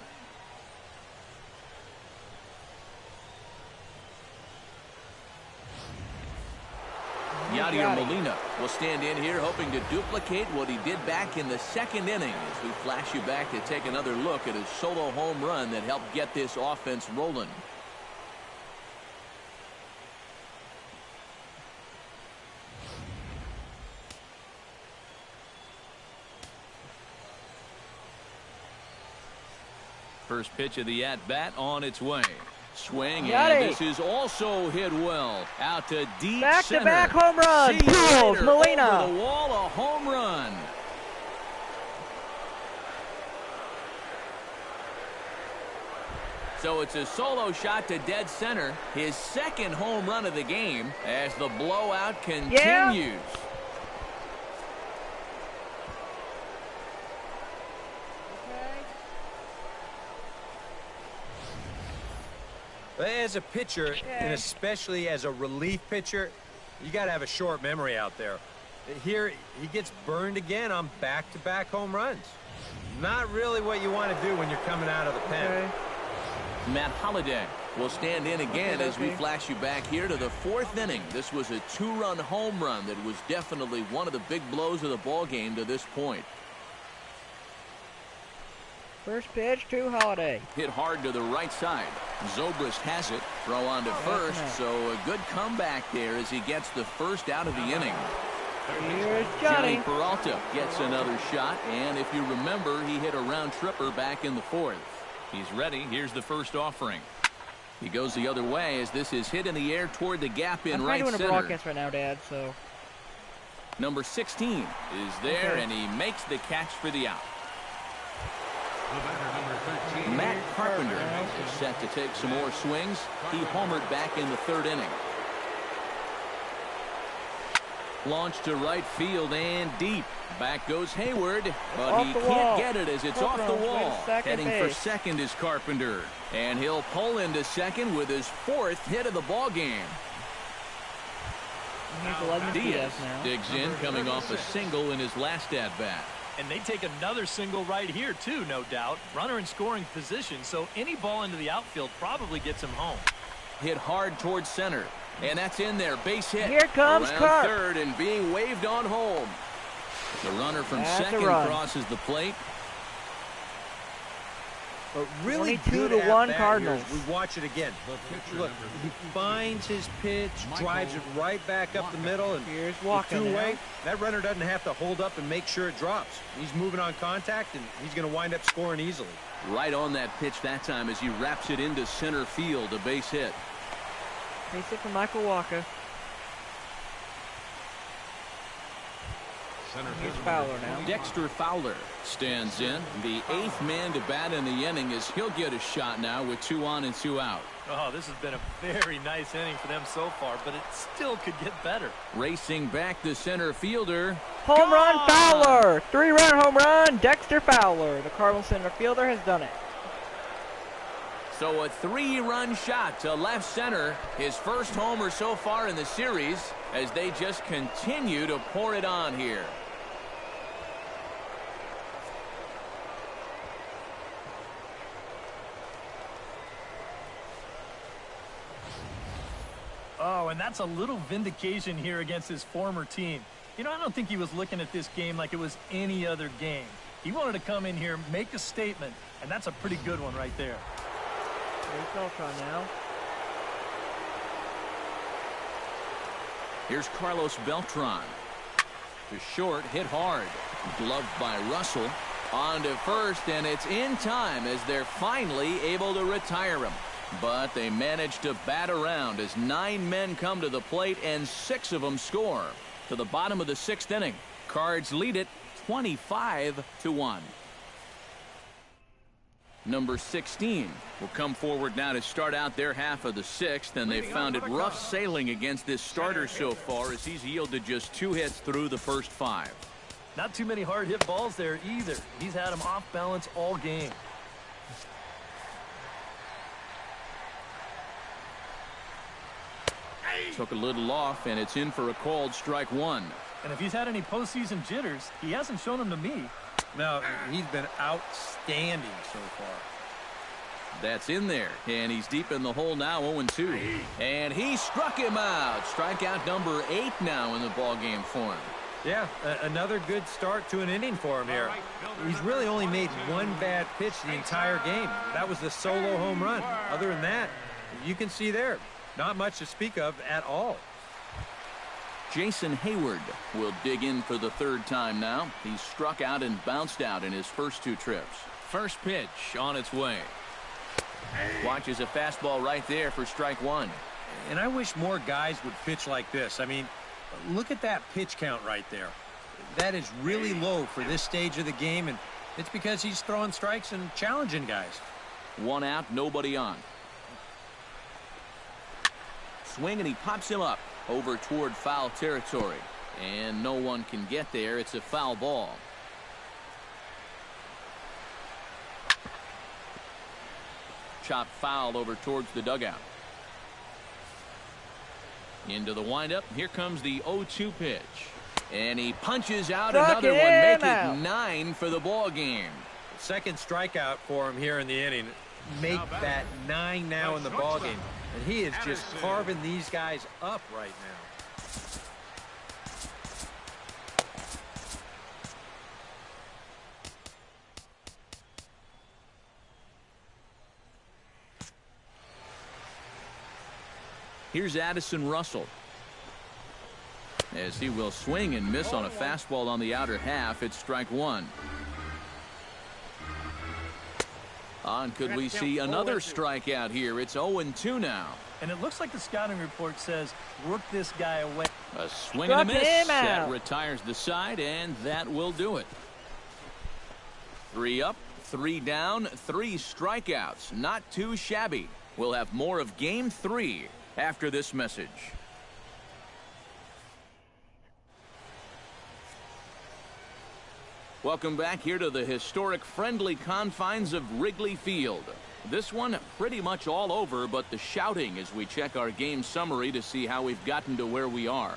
B: Yadier Molina will stand in here hoping to duplicate what he did back in the 2nd inning as we flash you back to take another look at his solo home run that helped get this offense rolling. First pitch of the at-bat on its way. Swing,
A: Got
B: and
A: it.
B: this is also hit well. Out to deep center.
A: Back-to-back home run.
B: See you
A: Pujols,
B: later.
A: Molina.
B: Over the wall, a home run. So it's a solo shot to dead center. His second home run of the game as the blowout continues.
F: As a pitcher, and especially as a relief pitcher, you got to have a short memory out there. Here, he gets burned again on back-to-back home runs. Not really what you want to do when you're coming out of the pen.
B: Matt Holliday will stand in again as we flash you back here to the fourth inning. This was a two-run home run that was definitely one of the big blows of the ball game to this point.
A: First pitch to Holliday.
B: Hit hard to the right side. Zobrist has it. Throw on to first, so a good comeback there as he gets the first out of the inning.
A: Here's Johnny.
B: Peralta gets another shot, and if you remember, he hit a round tripper back in the fourth. He's ready. Here's the first offering. He goes the other way as this is hit in the air toward the gap in right center.
A: I'm doing a broadcast right now, Dad, so.
B: Number 16 is there, and he makes the catch for the out. Matt Carpenter is set to take some more swings. He homered back in the third inning. Launched to right field and deep. Back goes Hayward, but he can't get it as it's off the wall. Heading for second is Carpenter, and he'll pull into second with his fourth hit of the ball game. Diaz digs in, coming off a single in his last at-bat.
C: And they take another single right here, too, no doubt. Runner in scoring position, so any ball into the outfield probably gets him home.
B: Hit hard towards center, and that's in there. Base hit.
A: Here comes
B: Carp. Third and being waved on home. The runner from second crosses the plate.
F: But really
A: 22-1 Cardinals.
F: We watch it again. Look, he finds his pitch, drives it right back up the middle, and
A: here's walking
F: two-way. That runner doesn't have to hold up and make sure it drops. He's moving on contact, and he's going to wind up scoring easily.
B: Right on that pitch that time as he wraps it into center field, a base hit.
A: Base hit for Michael Walker. Here's Fowler now.
B: Dexter Fowler stands in. The eighth man to bat in the inning as he'll get a shot now with 2 on and 2 out.
C: Oh, this has been a very nice inning for them so far, but it still could get better.
B: Racing back the center fielder.
A: Home run Fowler. 3-run home run, Dexter Fowler. The Cardinals center fielder has done it.
B: So a 3-run shot to left center. His first homer so far in the series as they just continue to pour it on here.
C: Oh, and that's a little vindication here against his former team. You know, I don't think he was looking at this game like it was any other game. He wanted to come in here, make a statement, and that's a pretty good one right there.
A: Here's Beltran now.
B: Here's Carlos Beltran. To short, hit hard. Gloved by Russell. On to first, and it's in time as they're finally able to retire him. But they managed to bat around as 9 men come to the plate and 6 of them score. To the bottom of the 6th inning, Cards lead it 25-1. Number 16 will come forward now to start out their half of the 6th, and they've found it rough sailing against this starter so far as he's yielded just 2 hits through the first 5.
C: Not too many hard hit balls there either. He's had them off balance all game.
B: Took a little off, and it's in for a called strike 1.
C: And if he's had any postseason jitters, he hasn't shown them to me.
F: No, he's been outstanding so far.
B: That's in there, and he's deep in the hole now, 0-2. And he struck him out. Strikeout number 8 now in the ballgame for him.
F: Yeah, another good start to an inning for him here. He's really only made 1 bad pitch the entire game. That was the solo home run. Other than that, you can see there, not much to speak of at all.
B: Jason Hayward will dig in for the 3rd time now. He's struck out and bounced out in his first 2 trips. First pitch on its way. Watches a fastball right there for strike one.
F: And I wish more guys would pitch like this. I mean, look at that pitch count right there. That is really low for this stage of the game, and it's because he's throwing strikes and challenging guys.
B: One out, nobody on. Swing, and he pops him up over toward foul territory. And no one can get there. It's a foul ball. Chop foul over towards the dugout. Into the windup. Here comes the 0-2 pitch. And he punches out another one. Make it 9 for the ball game.
F: Second strikeout for him here in the inning. Make that 9 now in the ball game. And he is just carving these guys up right now.
B: Here's Addison Russell. As he will swing and miss on a fastball on the outer half. It's strike one. On, could we see another strikeout here? It's 0-2 now.
C: And it looks like the scouting report says, work this guy away.
B: A swing and a miss. That retires the side, and that will do it. 3 up, 3 down, 3 strikeouts. Not too shabby. We'll have more of Game 3 after this message. Welcome back here to the historic friendly confines of Wrigley Field. This one pretty much all over, but the shouting as we check our game summary to see how we've gotten to where we are.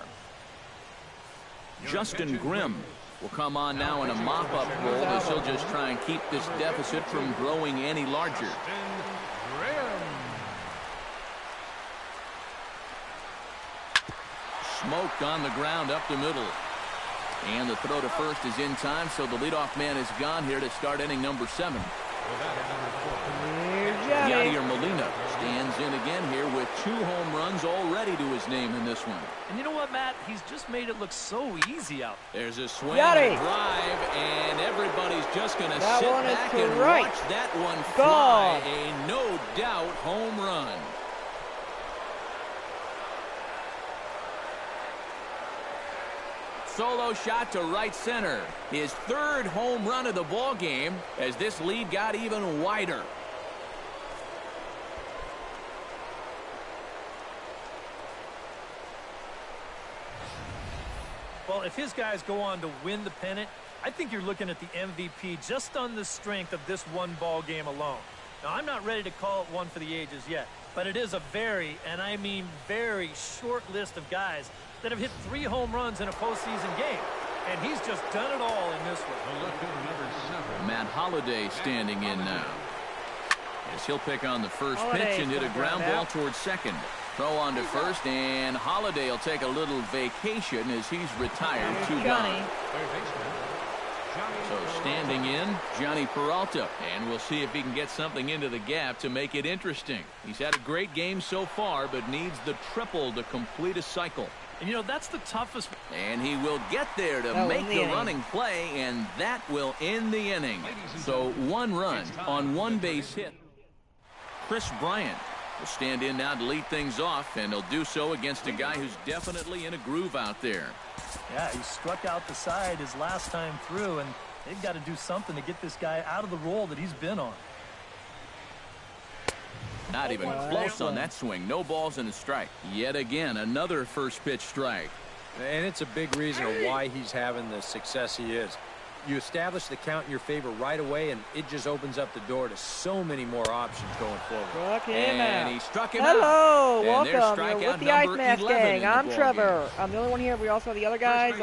B: Justin Grimm will come on now in a mop-up role as he'll just try and keep this deficit from growing any larger. Smoked on the ground up the middle. And the throw to first is in time, so the leadoff man is gone here to start inning number 7. Yadier Molina stands in again here with 2 home runs already to his name in this one.
C: And you know what, Matt? He's just made it look so easy out there.
B: There's a swing, a drive, and everybody's just going to sit back and watch that one fly. A no-doubt home run. Solo shot to right center. His 3rd home run of the ball game as this lead got even wider.
C: Well, if his guys go on to win the pennant, I think you're looking at the MVP just on the strength of this one ball game alone. Now, I'm not ready to call it one for the ages yet, but it is a very, and I mean very, short list of guys that have hit 3 home runs in a postseason game. And he's just done it all in this one.
B: Matt Holliday standing in now. As he'll pick on the first pitch and hit a ground ball towards second. Throw on to first, and Holliday will take a little vacation as he's retired 2 gone. So standing in, Johnny Peralta. And we'll see if he can get something into the gap to make it interesting. He's had a great game so far, but needs the triple to complete a cycle.
C: And, you know, that's the toughest.
B: And he will get there to make the running play, and that will end the inning. So 1 run on 1 base hit. Chris Bryant will stand in now to lead things off, and he'll do so against a guy who's definitely in a groove out there.
C: Yeah, he struck out the side his last time through, and they've got to do something to get this guy out of the role that he's been on.
B: Not even close on that swing. No balls and a strike. Yet again, another first pitch strike.
F: And it's a big reason of why he's having the success he is. You establish the count in your favor right away, and it just opens up the door to so many more options going forward.
B: And he struck him
A: out.
B: And
A: welcome. You're with the Ice Mask Gang. I'm Trevor. I'm the only one here. We also have the other guys.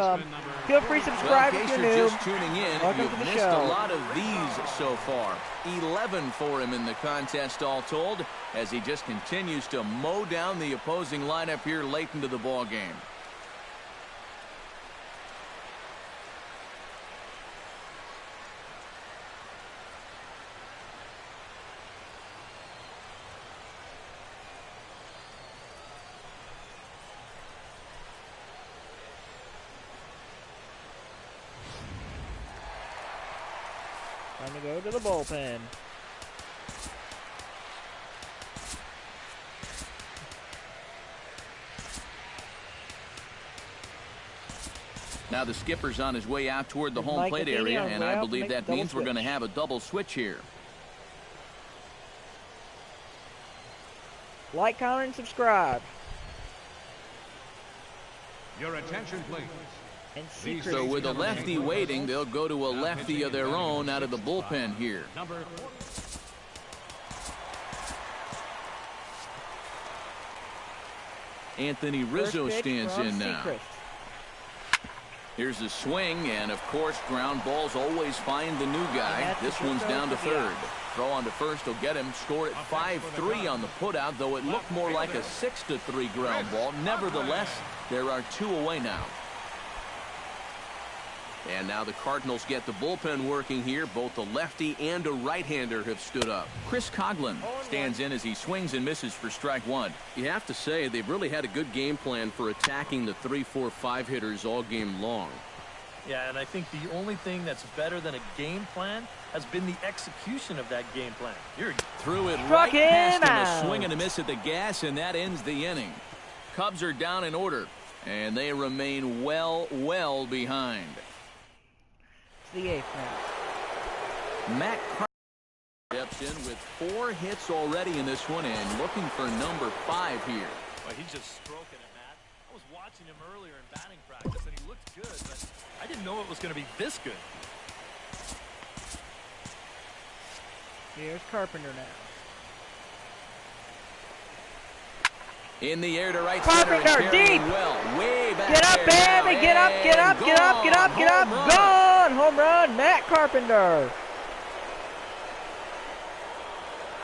A: Feel free to subscribe if you're new.
B: Just tuning in,
A: welcome to the
B: missed
A: show.
B: A lot of these so far. 11 for him in the contest all told, as he just continues to mow down the opposing lineup here late into the ball game.
A: Time to go to the bullpen.
B: Now the skipper's on his way out toward the home plate area, and I believe that means we're going to have a double switch here.
A: Like, comment, and subscribe.
D: Your attention, please.
A: And
B: so with a lefty waiting, they'll go to a lefty of their own out of the bullpen here. Anthony Rizzo stands in now. Here's the swing, and of course, ground balls always find the new guy. This one's down to third. Throw on to first will get him. Score at 5-3 on the putout, though it looked more like a 6-3 ground ball. Nevertheless, there are 2 away now. And now the Cardinals get the bullpen working here. Both a lefty and a right-hander have stood up. Chris Coughlin stands in as he swings and misses for strike 1.
H: You have to say they've really had a good game plan for attacking the 3, 4, 5 hitters all game long.
C: Yeah, and I think the only thing that's better than a game plan has been the execution of that game plan.
B: Threw it right past him, a swing and a miss at the gas, and that ends the inning. Cubs are down in order, and they remain well behind.
A: The 8th now.
B: Matt steps in with 4 hits already in this one and looking for number 5 here.
C: Well, he's just stroking it, Matt. I was watching him earlier in batting practice, and he looked good, but I didn't know it was going to be this good.
A: Here's Carpenter now.
B: In the air to right
A: Carpenter,
B: center.
A: deep.
B: Well, way back.
A: Get up, baby. Get up, get up, get up, get up, get up. Gone. Home run, Matt Carpenter.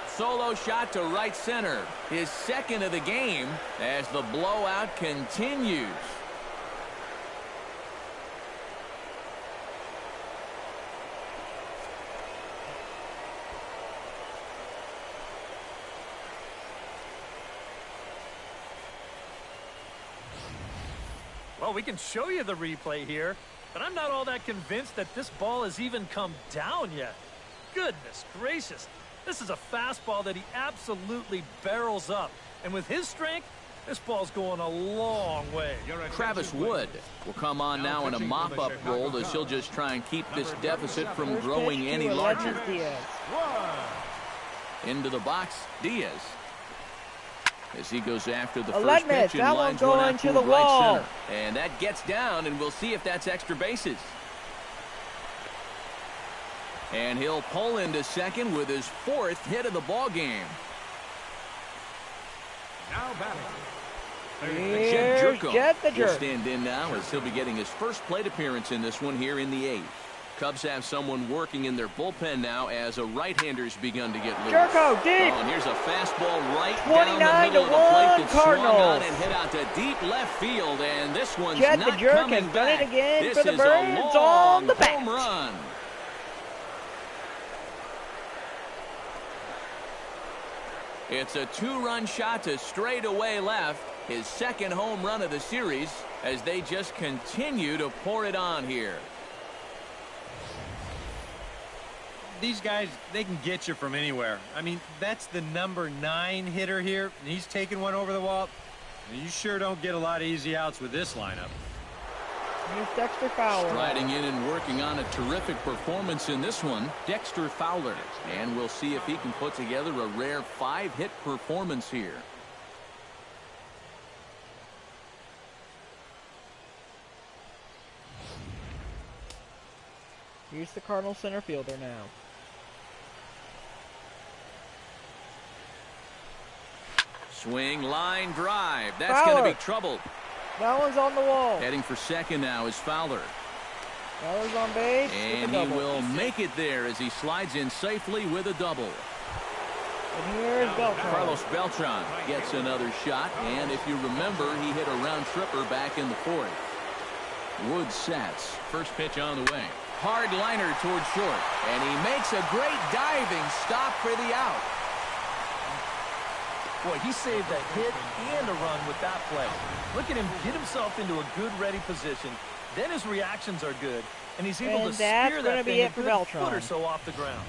B: Solo shot to right center. His second of the game as the blowout continues.
C: Well, we can show you the replay here, but I'm not all that convinced that this ball has even come down yet. Goodness gracious. This is a fastball that he absolutely barrels up. And with his strength, this ball's going a long way.
B: Travis Wood will come on now in a mop-up role as he'll just try and keep this deficit from growing any larger. Into the box, Diaz. As he goes after the first pitch and lines one out to the right center. And that gets down, and we'll see if that's extra bases. And he'll pull into second with his 4th hit of the ball game.
D: Now batting.
A: Here's Jet the Jerk.
B: Will stand in now as he'll be getting his first plate appearance in this one here in the 8th. Cubs have someone working in their bullpen now as a right-hander's begun to get loose.
A: Jerko deep.
B: Oh, and here's a fastball right down the middle of the plate that's swung on and hit out to deep left field, and this one's
A: Jet
B: not
A: the Jerk
B: coming
A: has
B: back.
A: done it again
B: This
A: for the
B: is
A: Birds
B: a
A: on the
B: home
A: bat.
B: run. It's a 2-run shot to straightaway left. His second home run of the series as they just continue to pour it on here.
F: These guys, they can get you from anywhere. I mean, that's the number 9 hitter here, and he's taking one over the wall. You sure don't get a lot of easy outs with this lineup.
A: Here's Dexter Fowler.
B: Striding in and working on a terrific performance in this one, Dexter Fowler. And we'll see if he can put together a rare 5-hit performance here.
A: Here's the Cardinal center fielder now.
B: Swing, line, drive. That's going to be trouble.
A: That one's on the wall.
B: Heading for second now is Fowler.
A: Fowler's on base.
B: And he will make it there as he slides in safely with a double.
A: And here's Beltran.
B: Carlos Beltran gets another shot. And if you remember, he hit a round tripper back in the 4th. Wood sets. First pitch on the way. Hard liner towards short. And he makes a great diving stop for the out.
C: Boy, he saved a hit and a run with that play. Look at him get himself into a good ready position. Then his reactions are good, and he's able to spear that thing a good foot or so off the ground.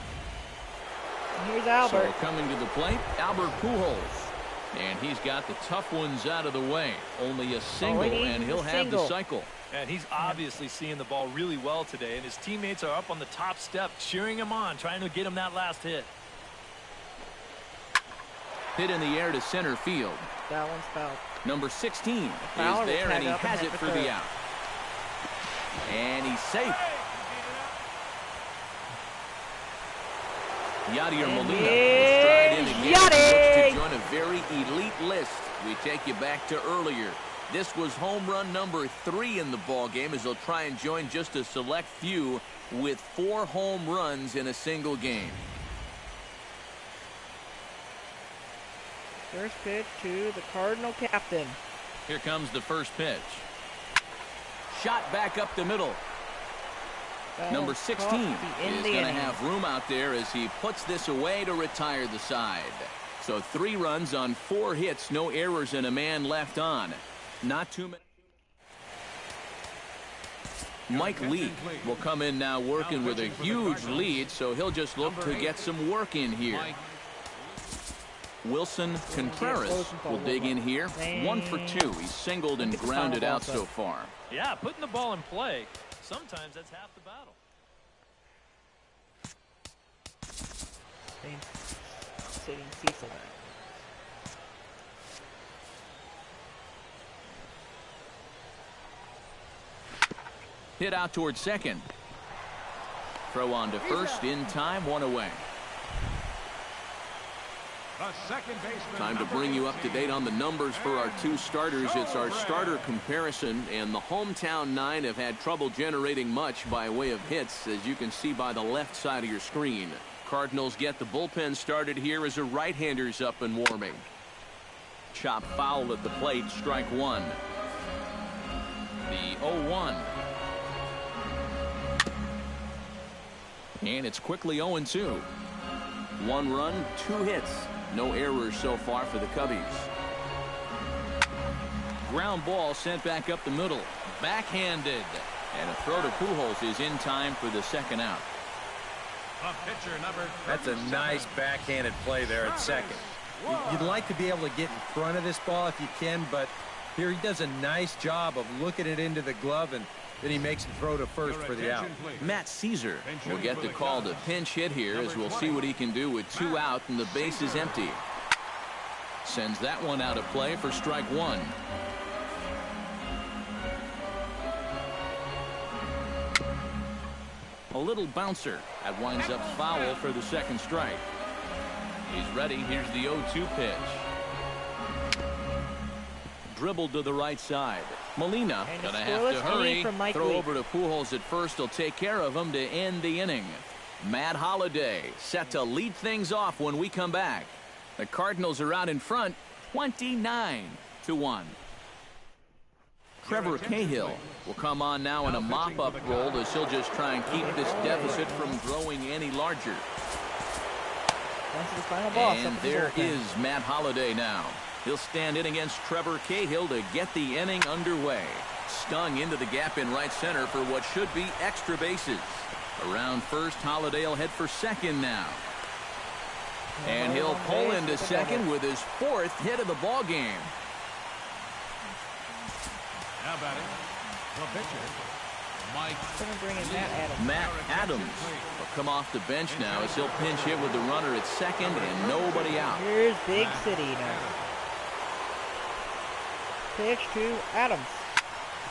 A: And here's Albert.
B: So coming to the plate, Albert Pujols. And he's got the tough ones out of the way. Only a single, and he'll have the cycle.
C: And he's obviously seeing the ball really well today, and his teammates are up on the top step cheering him on, trying to get him that last hit.
B: Hit in the air to center field.
A: That one's foul.
B: Number 16 is
A: Fowler
B: there,
A: will
B: and he
A: tag up
B: has
A: and
B: it
A: hit
B: for
A: the
B: the
A: third.
B: out. And he's safe. Yadier
A: And
B: Molina will stride in again. He looks
A: Yadi!
B: to join a very elite list. We take you back to earlier. This was home run number 3 in the ball game, as he'll try and join just a select few with 4 home runs in a single game.
A: First pitch to the Cardinal captain.
B: Here comes the first pitch. Shot back up the middle.
A: That
B: Number
A: one
B: 16
A: caught
B: is
A: the
B: going to
A: inning.
B: have room out there as he puts this away to retire the side. So 3 runs on 4 hits, no errors, and a man left on. Not too many. Mike Lee will come in now working with a huge lead, so he'll just look to get some work in here. Wilson Contreras will dig in here. 1 for 2. He's singled and grounded out so far.
C: Yeah, putting the ball in play, sometimes that's half the battle.
A: Sitting Cecil back.
B: Hit out towards second. Throw on to first in time, 1 away.
D: The second baseman.
H: Time to bring you up to date on the numbers for our 2 starters. It's our starter comparison, and the hometown 9 have had trouble generating much by way of hits, as you can see by the left side of your screen. Cardinals get the bullpen started here as a right-hander's up and warming. Chop foul at the plate, strike 1. The 0-1. And it's quickly 0-2. 1 run, 2 hits. No errors so far for the Cubbies. Ground ball sent back up the middle. Backhanded. And a throw to Pujols is in time for the second out.
F: That's a nice backhanded play there at second. You'd like to be able to get in front of this ball if you can, but here he does a nice job of looking it into the glove, and then he makes a throw to first for the out.
B: Matt Caesar will get the call to pinch hit here, as we'll see what he can do with 2 out and the base is empty. Sends that one out of play for strike 1. A little bouncer. That winds up foul for the second strike. He's ready. Here's the 0-2 pitch. Dribbled to the right side. Molina
A: And
B: gonna
A: a
B: have to
A: scoreless
B: hurry.
A: inning from Mike
B: Throw
A: Lee.
B: over to Pujols at first. He'll take care of him to end the inning. Matt Holliday set to lead things off when we come back. The Cardinals are out in front, 29-1. Trevor Cahill will come on now in a mop-up role, as he'll just try and keep this deficit from growing any larger.
A: That's the final ball.
B: And there is Matt Holliday now. He'll stand in against Trevor Cahill to get the inning underway. Stung into the gap in right center for what should be extra bases. Around first, Holliday will head for second now. And he'll pull into second with his 4th hit of the ball game.
D: Now batting, the pitcher, Mike.
A: Gonna bring in Matt Adams.
B: Matt Adams will come off the bench now as he'll pinch hit with the runner at second and nobody out.
A: Here's Big City now. Pitch to Adams.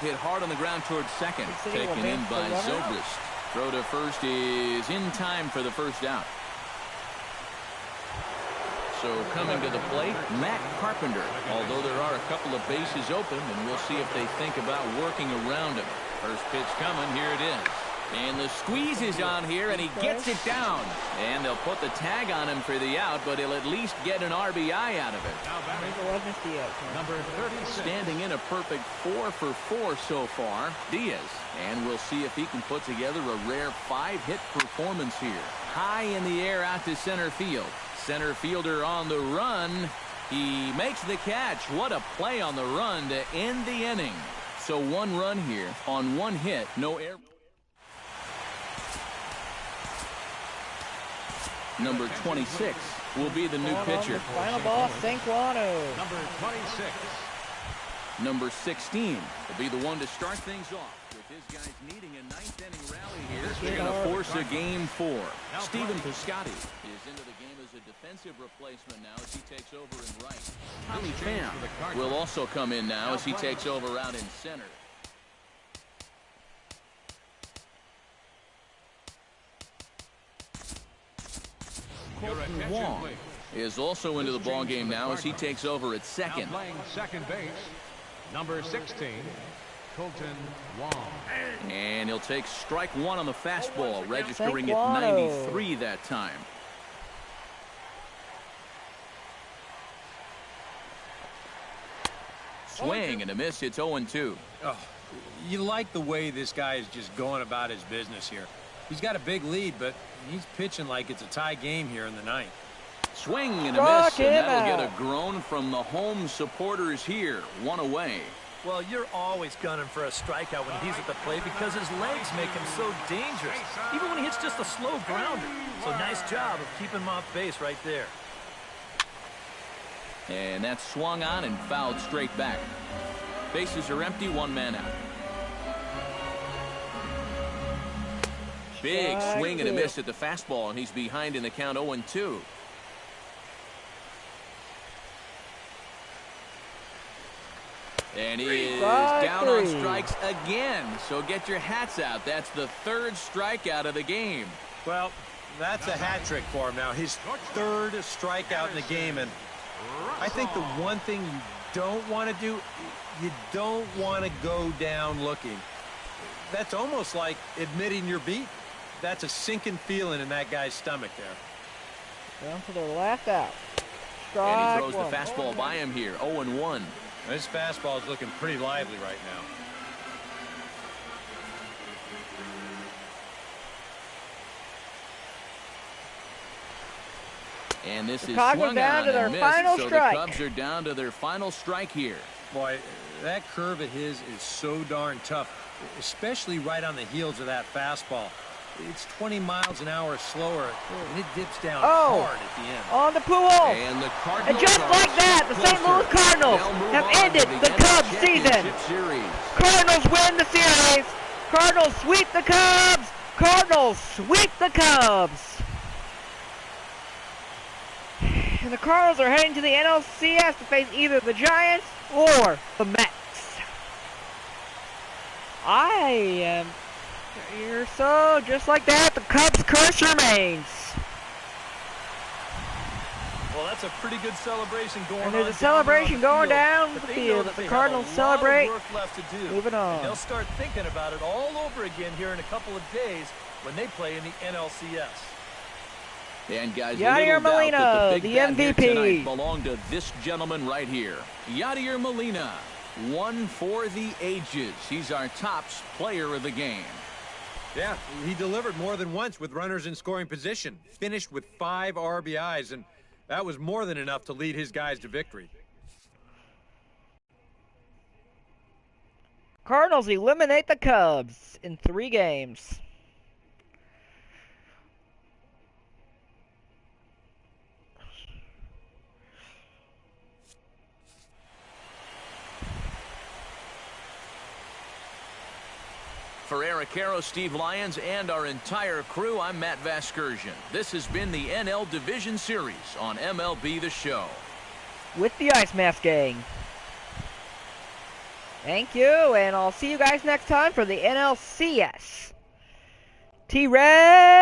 B: Hit hard on the ground towards second.
A: Big City will
B: Taken in
A: bench
B: by
A: the runner.
B: Zobrist. Throw to first is in time for the first out. So coming to the plate, Matt Carpenter. Although there are a couple of bases open, and we'll see if they think about working around him. First pitch coming, here it is. And the squeeze is on here, and he gets it down. And they'll put the tag on him for the out, but he'll at least get an RBI out of it.
D: Now batting, number 36.
B: Standing in a perfect 4 for 4 so far, Diaz. And we'll see if he can put together a rare 5-hit performance here. High in the air out to center field. Center fielder on the run. He makes the catch. What a play on the run to end the inning. So 1 run here on 1 hit, no error. Number 26 will be the new pitcher.
A: Final ball, Sanquano.
D: Number 26.
B: Number 16 will be the one to start things off. With his guys needing a ninth-inning rally here, they're going to force a game 4. Stephen Piscotty is into the game as a defensive replacement now as he takes over in right. Tommy Pham will also come in now as he takes over out in center. Colton Wong is also into the ball game now as he takes over at second.
D: Now playing second base, number 16, Colton Wong.
B: And he'll take strike 1 on the fastball, registering at 93 that time. Swing and a miss. It's 0-2.
F: Oh, you like the way this guy is just going about his business here. He's got a big lead, but he's pitching like it's a tie game here in the ninth.
B: Swing and a miss, and that'll get a groan from the home supporters here. 1 away.
C: Well, you're always gunning for a strikeout when he's at the plate because his legs make him so dangerous, even when he hits just a slow grounder. So nice job of keeping him off base right there.
B: And that's swung on and fouled straight back. Bases are empty, 1 man out. Big swing and a miss at the fastball, and he's behind in the count 0-2. And he is down on strikes again. So get your hats out. That's the 3rd strikeout of the game.
F: Well, that's a hat trick for him now. His 3rd strikeout in the game. And I think the one thing you don't want to do, you don't want to go down looking. That's almost like admitting you're beat. That's a sinking feeling in that guy's stomach there.
A: Down to the left out. Strike
B: and he throws
A: 1.
B: the fastball by him here. 0-1.
F: This fastball is looking pretty lively right now.
B: And this is
A: Chicago
B: swung
A: down
B: on
A: to their
B: and
A: final
B: missed,
A: strike.
B: So the Cubs are down to their final strike here.
F: Boy, that curve of his is so darn tough, especially right on the heels of that fastball. It's 20 miles an hour slower, and it dips down hard at the end.
A: On the Pujols.
B: And the Cardinals
A: And just like that, the St. Louis Cardinals have ended the Cubs season. Cardinals win the series. Cardinals sweep the Cubs. Cardinals sweep the Cubs. And the Cardinals are heading to the NLCS to face either the Giants or the Mets. You're so just like that. The Cubs curse remains.
C: Well, that's a pretty good celebration going on.
A: And there's a celebration going down the field as the Cardinals celebrate. Moving on.
C: And they'll start thinking about it all over again here in a couple of days when they play in the NLCS.
B: And guys,
A: Yadier Molina, the MVP,
B: belonged to this gentleman right here. Yadier Molina, one for the ages. He's our tops player of the game.
F: Yeah, he delivered more than once with runners in scoring position. Finished with 5 RBIs, and that was more than enough to lead his guys to victory.
A: Cardinals eliminate the Cubs in 3 games.
B: For Eric Harrow, Steve Lyons, and our entire crew, I'm Matt Vasgersian. This has been the NL Division Series on MLB The Show.
A: With the Ice Mask Gang. Thank you, and I'll see you guys next time for the NLCS. T-Red!